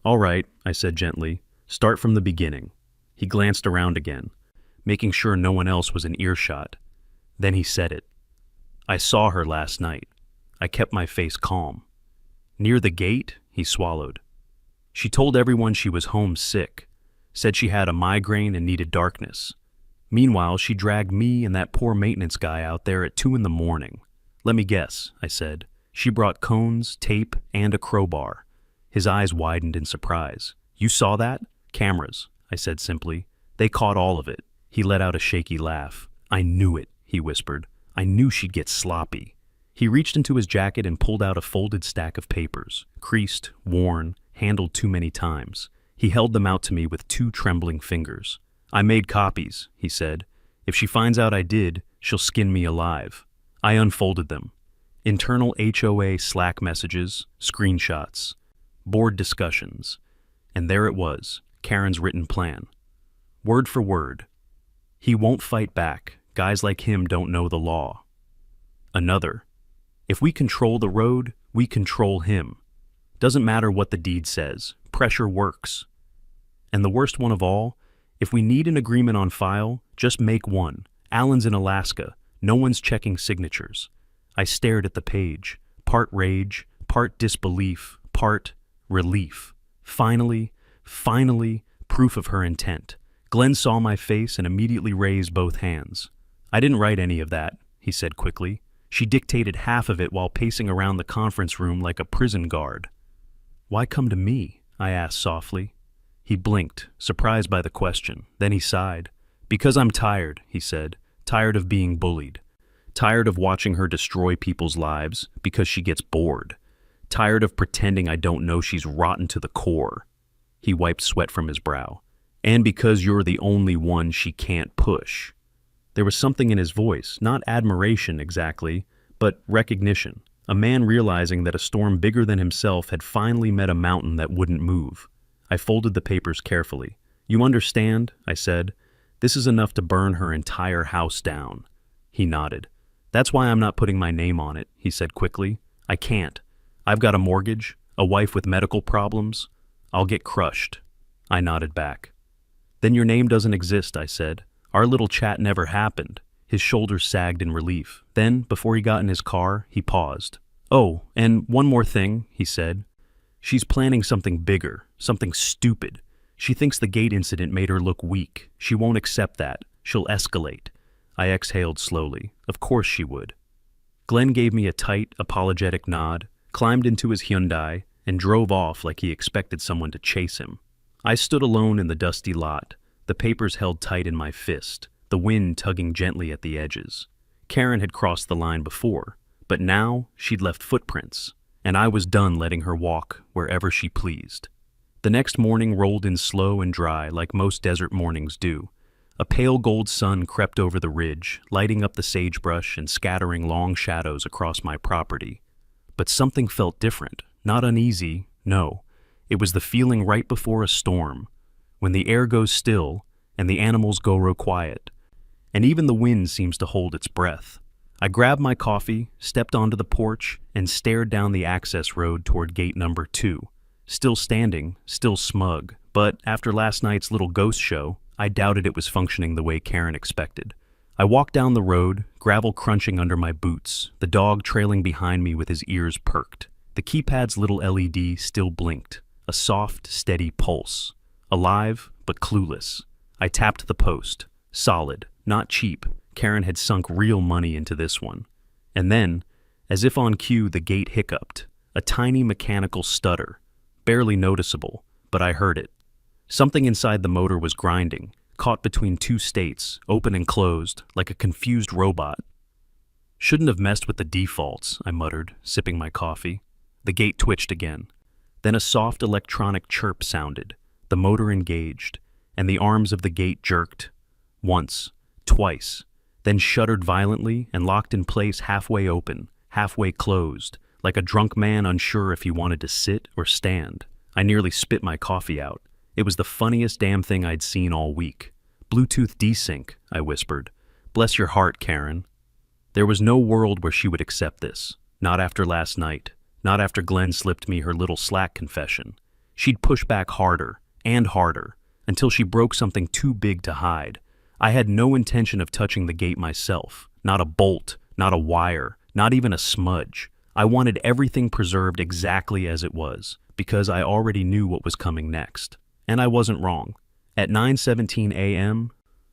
All right, I said gently. Start from the beginning. He glanced around again, making sure no one else was in earshot. Then he said it. I saw her last night. I kept my face calm. Near the gate, he swallowed. She told everyone she was homesick, said she had a migraine and needed darkness. Meanwhile, she dragged me and that poor maintenance guy out there at 2 a.m. Let me guess, I said. She brought cones, tape, and a crowbar. His eyes widened in surprise. You saw that? Cameras, I said simply. They caught all of it. He let out a shaky laugh. I knew it, he whispered. I knew she'd get sloppy. He reached into his jacket and pulled out a folded stack of papers, creased, worn, handled too many times. He held them out to me with 2 trembling fingers. I made copies, he said. If she finds out I did, she'll skin me alive. I unfolded them. Internal HOA Slack messages, screenshots, board discussions. And there it was, Karen's written plan. Word for word. He won't fight back. Guys like him don't know the law. Another. If we control the road, we control him. Doesn't matter what the deed says. Pressure works. And the worst one of all, if we need an agreement on file, just make one. Alan's in Alaska. No one's checking signatures. I stared at the page. Part rage, part disbelief, part relief. Finally, proof of her intent. Glenn saw my face and immediately raised both hands. I didn't write any of that, he said quickly. She dictated half of it while pacing around the conference room like a prison guard. Why come to me? I asked softly. He blinked, surprised by the question. Then he sighed. "Because I'm tired," he said. "Tired of being bullied. Tired of watching her destroy people's lives because she gets bored. Tired of pretending I don't know she's rotten to the core." He wiped sweat from his brow. "And because you're the only one she can't push." There was something in his voice, not admiration exactly, but recognition. A man realizing that a storm bigger than himself had finally met a mountain that wouldn't move. I folded the papers carefully. "You understand?" I said. "This is enough to burn her entire house down." He nodded. "That's why I'm not putting my name on it," he said quickly. "I can't. I've got a mortgage, a wife with medical problems. I'll get crushed." I nodded back. "Then your name doesn't exist," I said. "Our little chat never happened." His shoulders sagged in relief. Then, before he got in his car, he paused. "Oh, and one more thing," he said. "She's planning something bigger, something stupid. She thinks the gate incident made her look weak. She won't accept that. She'll escalate." I exhaled slowly. Of course she would. Glenn gave me a tight, apologetic nod, climbed into his Hyundai, and drove off like he expected someone to chase him. I stood alone in the dusty lot, the papers held tight in my fist, the wind tugging gently at the edges. Karen had crossed the line before, but now she'd left footprints, and I was done letting her walk wherever she pleased. The next morning rolled in slow and dry like most desert mornings do. A pale gold sun crept over the ridge, lighting up the sagebrush and scattering long shadows across my property. But something felt different, not uneasy, no. It was the feeling right before a storm, when the air goes still and the animals go quiet, and even the wind seems to hold its breath. I grabbed my coffee, stepped onto the porch, and stared down the access road toward gate number 2. Still standing, still smug, but after last night's little ghost show, I doubted it was functioning the way Karen expected. I walked down the road, gravel crunching under my boots, the dog trailing behind me with his ears perked. The keypad's little LED still blinked, a soft, steady pulse. Alive, but clueless. I tapped the post. Solid, not cheap. Karen had sunk real money into this one. And then, as if on cue, the gate hiccuped. A tiny mechanical stutter. Barely noticeable, but I heard it. Something inside the motor was grinding, caught between two states, open and closed, like a confused robot. "Shouldn't have messed with the defaults," I muttered, sipping my coffee. The gate twitched again. Then a soft electronic chirp sounded. The motor engaged, and the arms of the gate jerked. Once, twice, then shuddered violently and locked in place halfway open, halfway closed, like a drunk man unsure if he wanted to sit or stand. I nearly spit my coffee out. It was the funniest damn thing I'd seen all week. "Bluetooth desync," I whispered. "Bless your heart, Karen." There was no world where she would accept this. Not after last night. Not after Glenn slipped me her little Slack confession. She'd push back harder and harder until she broke something too big to hide. I had no intention of touching the gate myself. Not a bolt, not a wire, not even a smudge. I wanted everything preserved exactly as it was, because I already knew what was coming next. And I wasn't wrong. At 9:17 a.m.,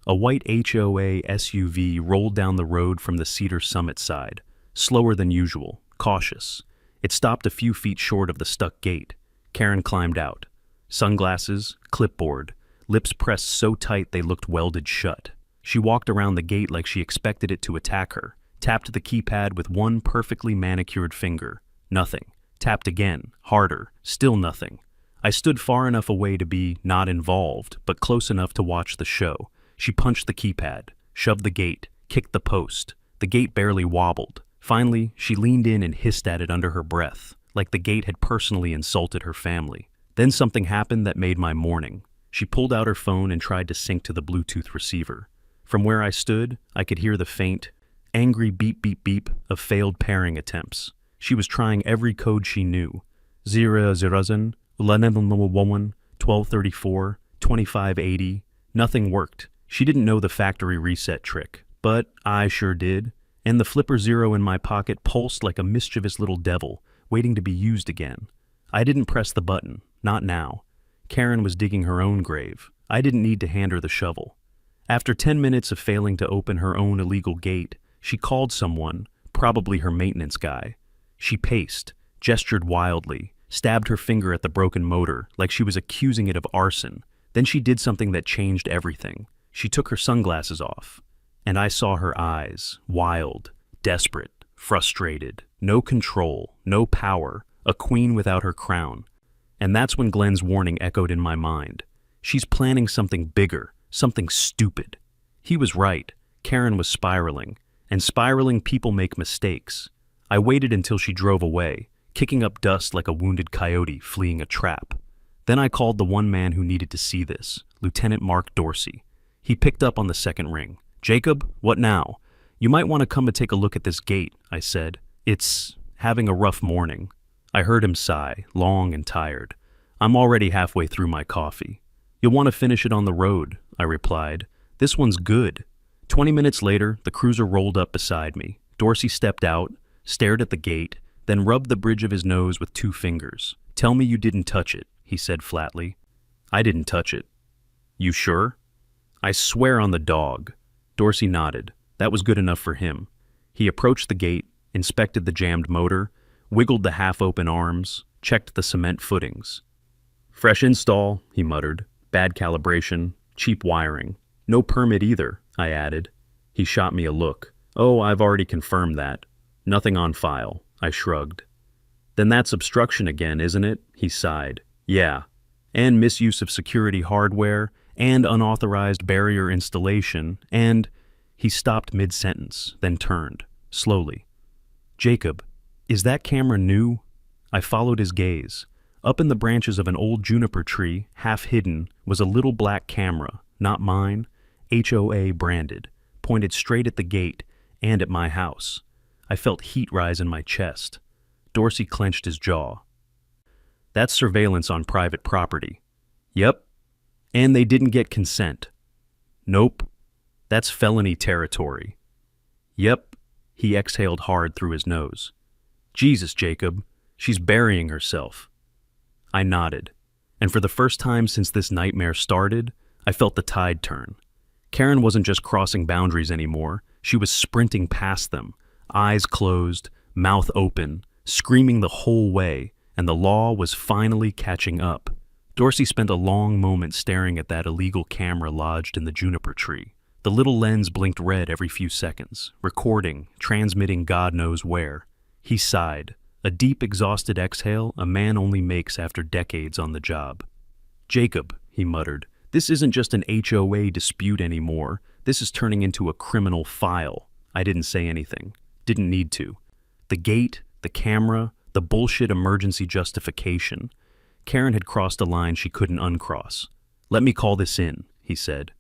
a white HOA SUV rolled down the road from the Cedar Summit side, slower than usual, cautious. It stopped a few feet short of the stuck gate. Karen climbed out. Sunglasses, clipboard, lips pressed so tight they looked welded shut. She walked around the gate like she expected it to attack her, tapped the keypad with one perfectly manicured finger. Nothing. Tapped again, harder, still nothing. I stood far enough away to be not involved, but close enough to watch the show. She punched the keypad, shoved the gate, kicked the post. The gate barely wobbled. Finally, she leaned in and hissed at it under her breath, like the gate had personally insulted her family. Then something happened that made my morning. She pulled out her phone and tried to sync to the Bluetooth receiver. From where I stood, I could hear the faint, angry beep beep beep of failed pairing attempts. She was trying every code she knew. 001, 1234, 2580. Nothing worked. She didn't know the factory reset trick, but I sure did. And the flipper zero in my pocket pulsed like a mischievous little devil, waiting to be used again. I didn't press the button, not now. Karen was digging her own grave. I didn't need to hand her the shovel. After 10 minutes of failing to open her own illegal gate, she called someone, probably her maintenance guy. She paced, gestured wildly, stabbed her finger at the broken motor like she was accusing it of arson. Then she did something that changed everything. She took her sunglasses off, and I saw her eyes, wild, desperate, frustrated, no control, no power, a queen without her crown. And that's when Glenn's warning echoed in my mind. She's planning something bigger, something stupid. He was right. Karen was spiraling, and spiraling people make mistakes. I waited until she drove away, kicking up dust like a wounded coyote fleeing a trap. Then I called the one man who needed to see this, Lieutenant Mark Dorsey. He picked up on the second ring. "Jacob, what now?" "You might want to come and take a look at this gate," I said. "It's having a rough morning." I heard him sigh, long and tired. "I'm already halfway through my coffee." "You'll want to finish it on the road," I replied. "This one's good." 20 minutes later, the cruiser rolled up beside me. Dorsey stepped out, stared at the gate, then rubbed the bridge of his nose with 2 fingers. "Tell me you didn't touch it," he said flatly. "I didn't touch it." "You sure?" "I swear on the dog." Dorsey nodded. That was good enough for him. He approached the gate, inspected the jammed motor, wiggled the half-open arms, checked the cement footings. "Fresh install," he muttered. "Bad calibration, cheap wiring. No permit either," I added. He shot me a look. "Oh, I've already confirmed that. Nothing on file." I shrugged. "Then that's obstruction again, isn't it?" He sighed. "Yeah. And misuse of security hardware, and unauthorized barrier installation, and—" He stopped mid-sentence, then turned, slowly. "Jacob, is that camera new?" I followed his gaze. Up in the branches of an old juniper tree, half hidden, was a little black camera, not mine, HOA branded, pointed straight at the gate and at my house. I felt heat rise in my chest. Dorsey clenched his jaw. "That's surveillance on private property." "Yep. And they didn't get consent." "Nope. That's felony territory." "Yep." He exhaled hard through his nose. "Jesus, Jacob, she's burying herself." I nodded, and for the first time since this nightmare started, I felt the tide turn. Karen wasn't just crossing boundaries anymore, she was sprinting past them, eyes closed, mouth open, screaming the whole way, and the law was finally catching up. Dorsey spent a long moment staring at that illegal camera lodged in the juniper tree. The little lens blinked red every few seconds, recording, transmitting God knows where. He sighed, a deep, exhausted exhale a man only makes after decades on the job. "Jacob," he muttered, "this isn't just an HOA dispute anymore. This is turning into a criminal file." I didn't say anything. Didn't need to. The gate, the camera, the bullshit emergency justification. Karen had crossed a line she couldn't uncross. "Let me call this in," he said.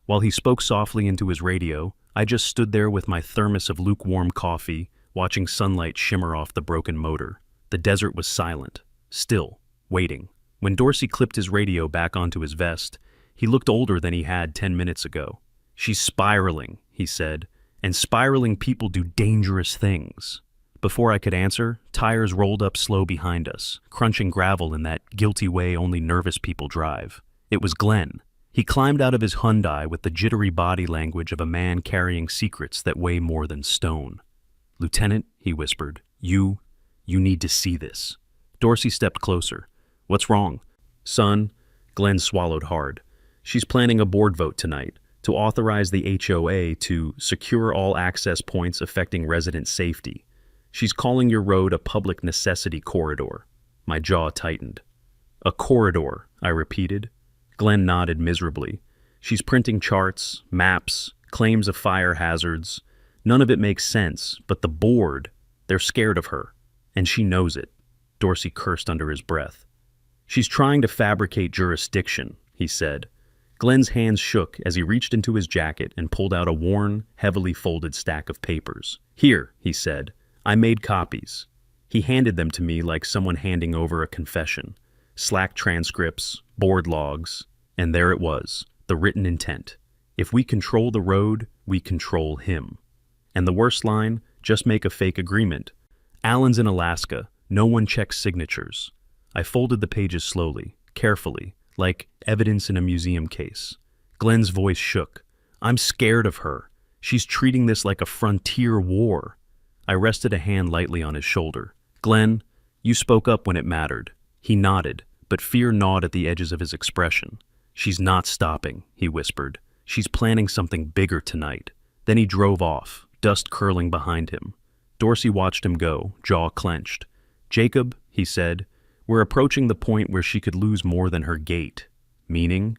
While he spoke softly into his radio, I just stood there with my thermos of lukewarm coffee, watching sunlight shimmer off the broken motor. The desert was silent, still, waiting. When Dorsey clipped his radio back onto his vest, he looked older than he had 10 minutes ago. "She's spiraling," he said, "and spiraling people do dangerous things." Before I could answer, tires rolled up slow behind us, crunching gravel in that guilty way only nervous people drive. It was Glenn. He climbed out of his Hyundai with the jittery body language of a man carrying secrets that weigh more than stone. "Lieutenant," he whispered, you need to see this." Dorsey stepped closer. "What's wrong?" "Son," Glenn swallowed hard. "She's planning a board vote tonight to authorize the HOA to secure all access points affecting resident safety. She's calling your road a public necessity corridor." My jaw tightened. "A corridor," I repeated. Glenn nodded miserably. "She's printing charts, maps, claims of fire hazards. None of it makes sense, but the board, they're scared of her. And she knows it." Dorsey cursed under his breath. "She's trying to fabricate jurisdiction," he said. Glenn's hands shook as he reached into his jacket and pulled out a worn, heavily folded stack of papers. "Here," he said. "I made copies." He handed them to me like someone handing over a confession. Slack transcripts, board logs, and there it was, the written intent. If we control the road, we control him. And the worst line, just make a fake agreement. Alan's in Alaska, no one checks signatures. I folded the pages slowly, carefully, like evidence in a museum case. Glenn's voice shook. "I'm scared of her. She's treating this like a frontier war." I rested a hand lightly on his shoulder. "Glenn, you spoke up when it mattered. He nodded, but fear gnawed at the edges of his expression. "She's not stopping," he whispered. "She's planning something bigger tonight." Then he drove off, dust curling behind him. Dorsey watched him go, jaw clenched. "Jacob," he said, "we're approaching the point where she could lose more than her gait." Meaning?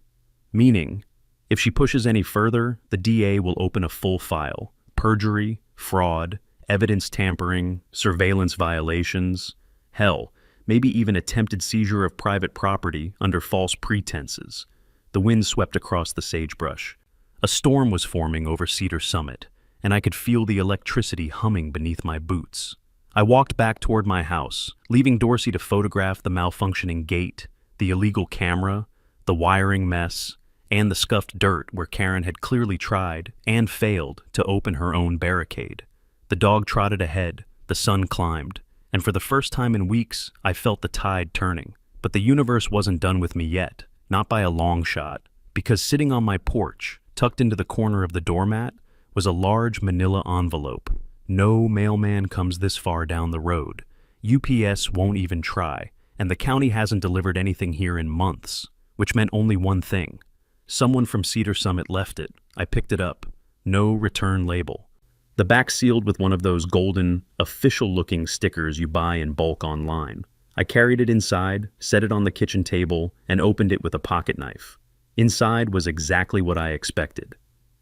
Meaning, if she pushes any further, the DA will open a full file. Perjury, fraud, evidence tampering, surveillance violations. Hell, maybe even attempted seizure of private property under false pretenses. The wind swept across the sagebrush. A storm was forming over Cedar Summit, and I could feel the electricity humming beneath my boots. I walked back toward my house, leaving Dorsey to photograph the malfunctioning gate, the illegal camera, the wiring mess, and the scuffed dirt where Karen had clearly tried and failed to open her own barricade. The dog trotted ahead, the sun climbed, and for the first time in weeks, I felt the tide turning. But the universe wasn't done with me yet, not by a long shot, because sitting on my porch, tucked into the corner of the doormat, was a large manila envelope. No mailman comes this far down the road. UPS won't even try, and the county hasn't delivered anything here in months, which meant only one thing. Someone from Cedar Summit left it. I picked it up. No return label. The back sealed with one of those golden, official-looking stickers you buy in bulk online. I carried it inside, set it on the kitchen table, and opened it with a pocket knife. Inside was exactly what I expected,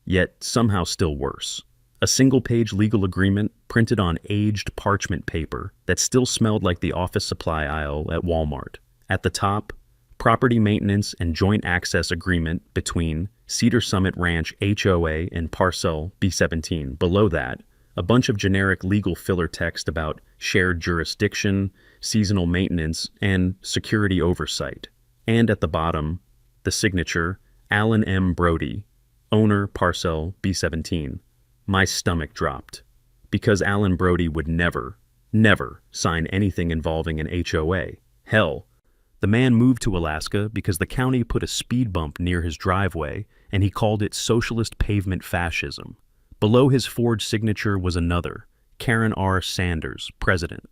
yet somehow still worse. A single-page legal agreement printed on aged parchment paper that still smelled like the office supply aisle at Walmart. At the top, property maintenance and joint access agreement between Cedar Summit Ranch HOA and Parcel B17. Below that, a bunch of generic legal filler text about shared jurisdiction, seasonal maintenance, and security oversight. And at the bottom, the signature, Alan M. Brody, owner Parcel B17. My stomach dropped, because Alan Brody would never sign anything involving an HOA. Hell, the man moved to Alaska because the county put a speed bump near his driveway and he called it socialist pavement fascism. Below his forged signature was another, Karen R. Sanders, president.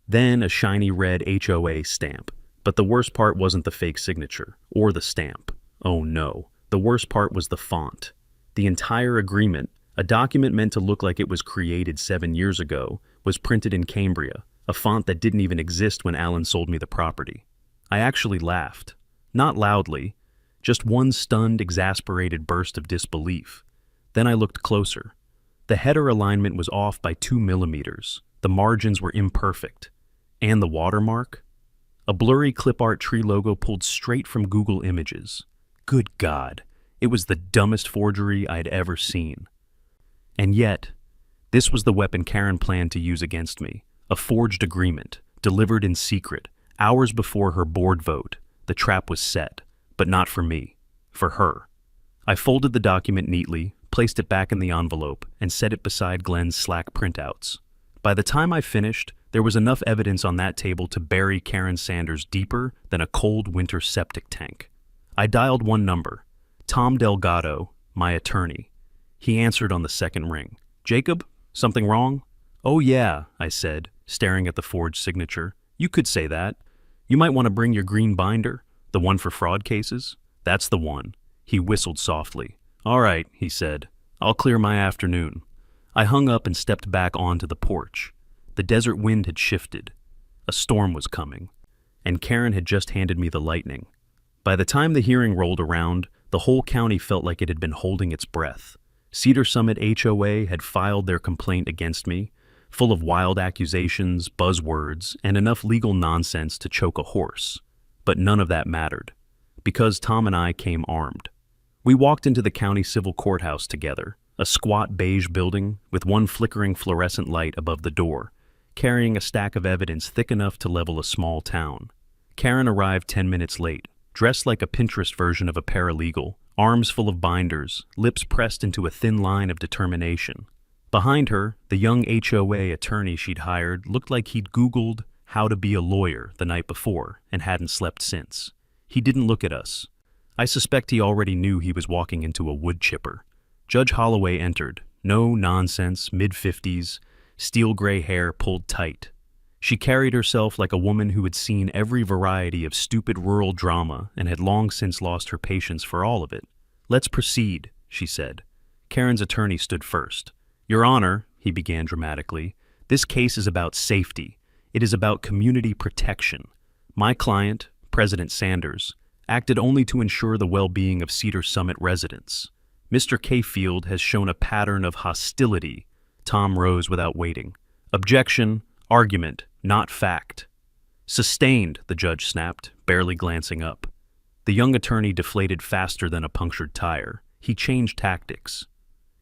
Then a shiny red HOA stamp. But the worst part wasn't the fake signature, or the stamp. Oh no, the worst part was the font. The entire agreement, a document meant to look like it was created 7 years ago, was printed in Cambria, a font that didn't even exist when Alan sold me the property. I actually laughed. Not loudly, just one stunned, exasperated burst of disbelief. Then I looked closer. The header alignment was off by 2 millimeters. The margins were imperfect. And the watermark? A blurry clip art tree logo pulled straight from Google Images. Good God, it was the dumbest forgery I'd ever seen. And yet, this was the weapon Karen planned to use against me. A forged agreement, delivered in secret, hours before her board vote. The trap was set, but not for me, for her. I folded the document neatly, placed it back in the envelope, and set it beside Glenn's Slack printouts. By the time I finished, there was enough evidence on that table to bury Karen Sanders deeper than a cold winter septic tank. I dialed one number, Tom Delgado, my attorney. He answered on the second ring. "Jacob, something wrong?" "Oh yeah," I said, staring at the forged signature. "You could say that. You might want to bring your green binder, the one for fraud cases." "That's the one." He whistled softly. "All right," he said. "I'll clear my afternoon." I hung up and stepped back onto the porch. The desert wind had shifted. A storm was coming. And Karen had just handed me the lightning. By the time the hearing rolled around, the whole county felt like it had been holding its breath. Cedar Summit HOA had filed their complaint against me, full of wild accusations, buzzwords, and enough legal nonsense to choke a horse. But none of that mattered, because Tom and I came armed. We walked into the county civil courthouse together, a squat beige building with one flickering fluorescent light above the door, carrying a stack of evidence thick enough to level a small town. Karen arrived 10 minutes late, dressed like a Pinterest version of a paralegal, arms full of binders, lips pressed into a thin line of determination. Behind her, the young HOA attorney she'd hired looked like he'd Googled how to be a lawyer the night before and hadn't slept since. He didn't look at us. I suspect he already knew he was walking into a wood chipper. Judge Holloway entered, no nonsense, mid-50s, steel gray hair pulled tight. She carried herself like a woman who had seen every variety of stupid rural drama and had long since lost her patience for all of it. "Let's proceed," she said. Karen's attorney stood first. "Your Honor," he began dramatically, "this case is about safety. It is about community protection. My client, President Sanders, acted only to ensure the well-being of Cedar Summit residents. Mr. Cafield has shown a pattern of hostility." Tom rose without waiting. "Objection, argument, not fact." "Sustained," the judge snapped, barely glancing up. The young attorney deflated faster than a punctured tire. He changed tactics.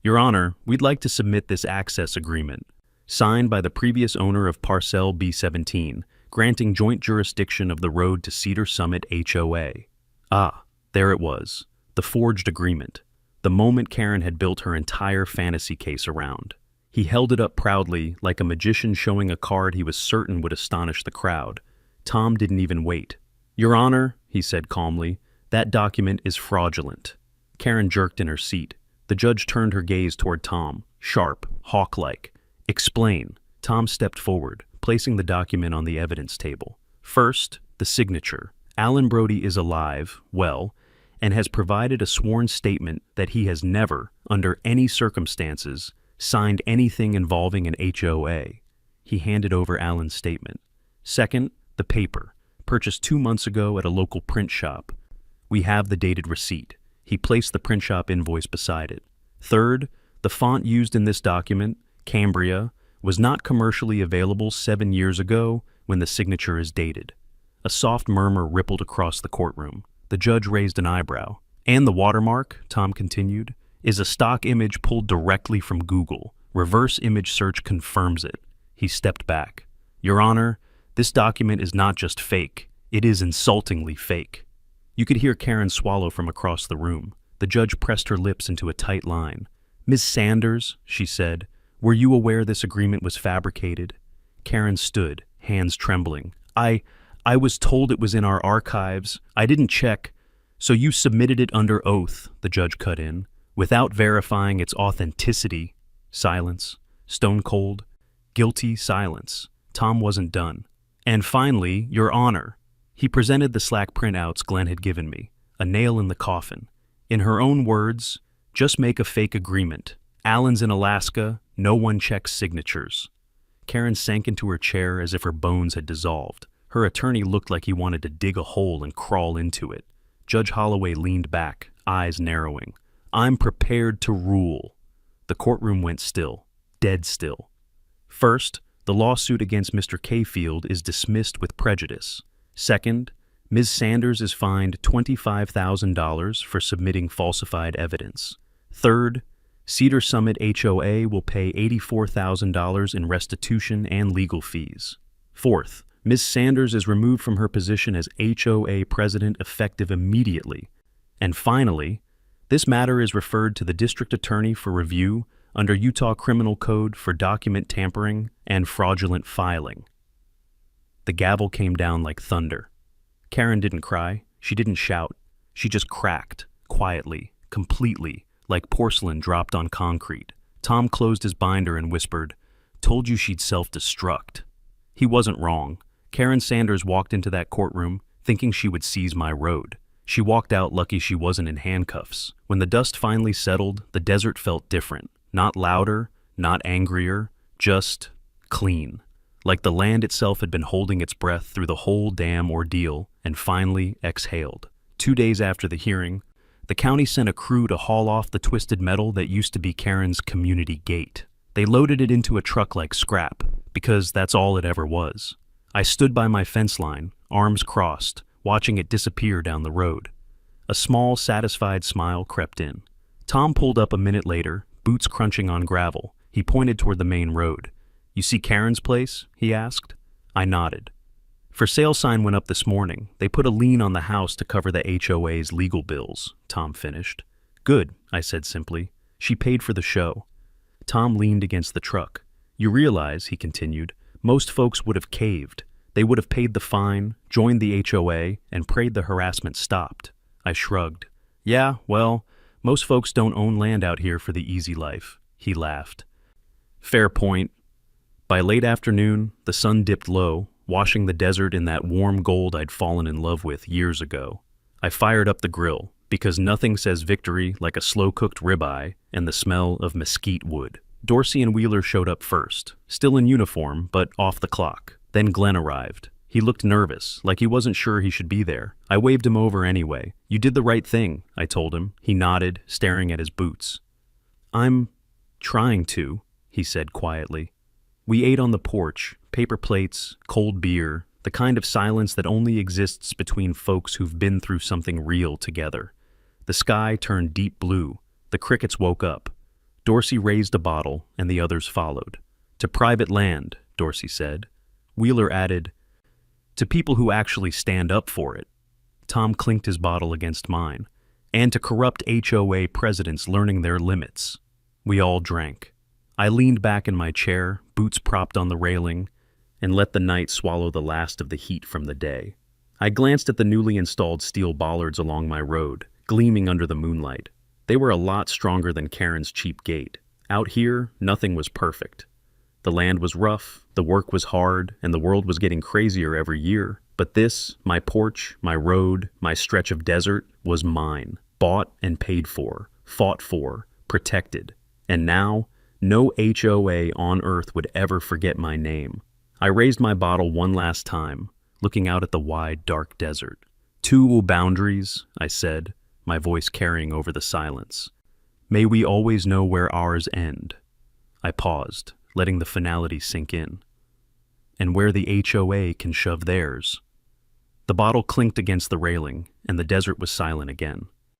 "Your Honor, we'd like to submit this access agreement, signed by the previous owner of Parcel B17, granting joint jurisdiction of the road to Cedar Summit HOA. Ah, there it was, the forged agreement, the moment Karen had built her entire fantasy case around. He held it up proudly, like a magician showing a card he was certain would astonish the crowd. Tom didn't even wait. "Your Honor," he said calmly, "that document is fraudulent." Karen jerked in her seat. The judge turned her gaze toward Tom, sharp, hawk-like. "Explain." Tom stepped forward, placing the document on the evidence table. "First, the signature. Alan Brody is alive, well, and has provided a sworn statement that he has never, under any circumstances, signed anything involving an HOA. He handed over Alan's statement. Second, the paper, purchased 2 months ago at a local print shop. We have the dated receipt." He placed the print shop invoice beside it. "Third, the font used in this document, Cambria, was not commercially available 7 years ago when the signature is dated." A soft murmur rippled across the courtroom. The judge raised an eyebrow. "And the watermark," Tom continued, "is a stock image pulled directly from Google. Reverse image search confirms it." He stepped back. "Your Honor, this document is not just fake. It is insultingly fake." You could hear Karen swallow from across the room. The judge pressed her lips into a tight line. "Ms. Sanders," she said, "were you aware this agreement was fabricated?" Karen stood, hands trembling. I was told it was in our archives. I didn't check." "So you submitted it under oath," the judge cut in, "without verifying its authenticity." Silence. Stone cold. Guilty silence. Tom wasn't done. "And finally, Your Honor." He presented the Slack printouts Glenn had given me, a nail in the coffin. In her own words, "Just make a fake agreement. Alan's in Alaska, no one checks signatures." Karen sank into her chair as if her bones had dissolved. Her attorney looked like he wanted to dig a hole and crawl into it. Judge Holloway leaned back, eyes narrowing. "I'm prepared to rule." The courtroom went still, dead still. First, the lawsuit against Mr. Cafield is dismissed with prejudice. Second, Ms. Sanders is fined $25,000 for submitting falsified evidence. Third, Cedar Summit HOA will pay $84,000 in restitution and legal fees. Fourth, Ms. Sanders is removed from her position as HOA president effective immediately. And finally, this matter is referred to the district attorney for review under Utah Criminal Code for document tampering and fraudulent filing. The gavel came down like thunder. Karen didn't cry. She didn't shout. She just cracked, quietly, completely, like porcelain dropped on concrete. Tom closed his binder and whispered, "Told you she'd self-destruct." He wasn't wrong. Karen Sanders walked into that courtroom thinking she would seize my road. She walked out lucky she wasn't in handcuffs. When the dust finally settled, the desert felt different. Not louder, not angrier, just clean. Like the land itself had been holding its breath through the whole damn ordeal and finally exhaled. 2 days after the hearing, the county sent a crew to haul off the twisted metal that used to be Karen's community gate. They loaded it into a truck like scrap, because that's all it ever was. I stood by my fence line, arms crossed, watching it disappear down the road. A small, satisfied smile crept in. Tom pulled up a minute later, boots crunching on gravel. He pointed toward the main road. "You see Karen's place?" he asked. I nodded. "For sale sign went up this morning. They put a lien on the house to cover the HOA's legal bills," Tom finished. "Good," I said simply. "She paid for the show." Tom leaned against the truck. "You realize," he continued, "most folks would have caved. They would have paid the fine, joined the HOA, and prayed the harassment stopped." I shrugged. "Yeah, well, most folks don't own land out here for the easy life." He laughed. "Fair point. By late afternoon, the sun dipped low, washing the desert in that warm gold I'd fallen in love with years ago. I fired up the grill, because nothing says victory like a slow-cooked ribeye and the smell of mesquite wood. Dorsey and Wheeler showed up first, still in uniform, but off the clock. Then Glenn arrived. He looked nervous, like he wasn't sure he should be there. I waved him over anyway. "You did the right thing," I told him. He nodded, staring at his boots. "I'm trying to," he said quietly. We ate on the porch, paper plates, cold beer, the kind of silence that only exists between folks who've been through something real together. The sky turned deep blue. The crickets woke up. Dorsey raised a bottle, and the others followed. "To private land," Dorsey said. Wheeler added, "To people who actually stand up for it." Tom clinked his bottle against mine. "And to corrupt HOA presidents learning their limits." We all drank. I leaned back in my chair, boots propped on the railing, and let the night swallow the last of the heat from the day. I glanced at the newly installed steel bollards along my road, gleaming under the moonlight. They were a lot stronger than Karen's cheap gate. Out here, nothing was perfect. The land was rough, the work was hard, and the world was getting crazier every year. But this, my porch, my road, my stretch of desert, was mine. Bought and paid for, fought for, protected. And now, no HOA on earth would ever forget my name. I raised my bottle one last time, looking out at the wide, dark desert. "Two boundaries," I said, my voice carrying over the silence. "May we always know where ours end." I paused, letting the finality sink in. "And where the HOA can shove theirs." The bottle clinked against the railing, and the desert was silent again.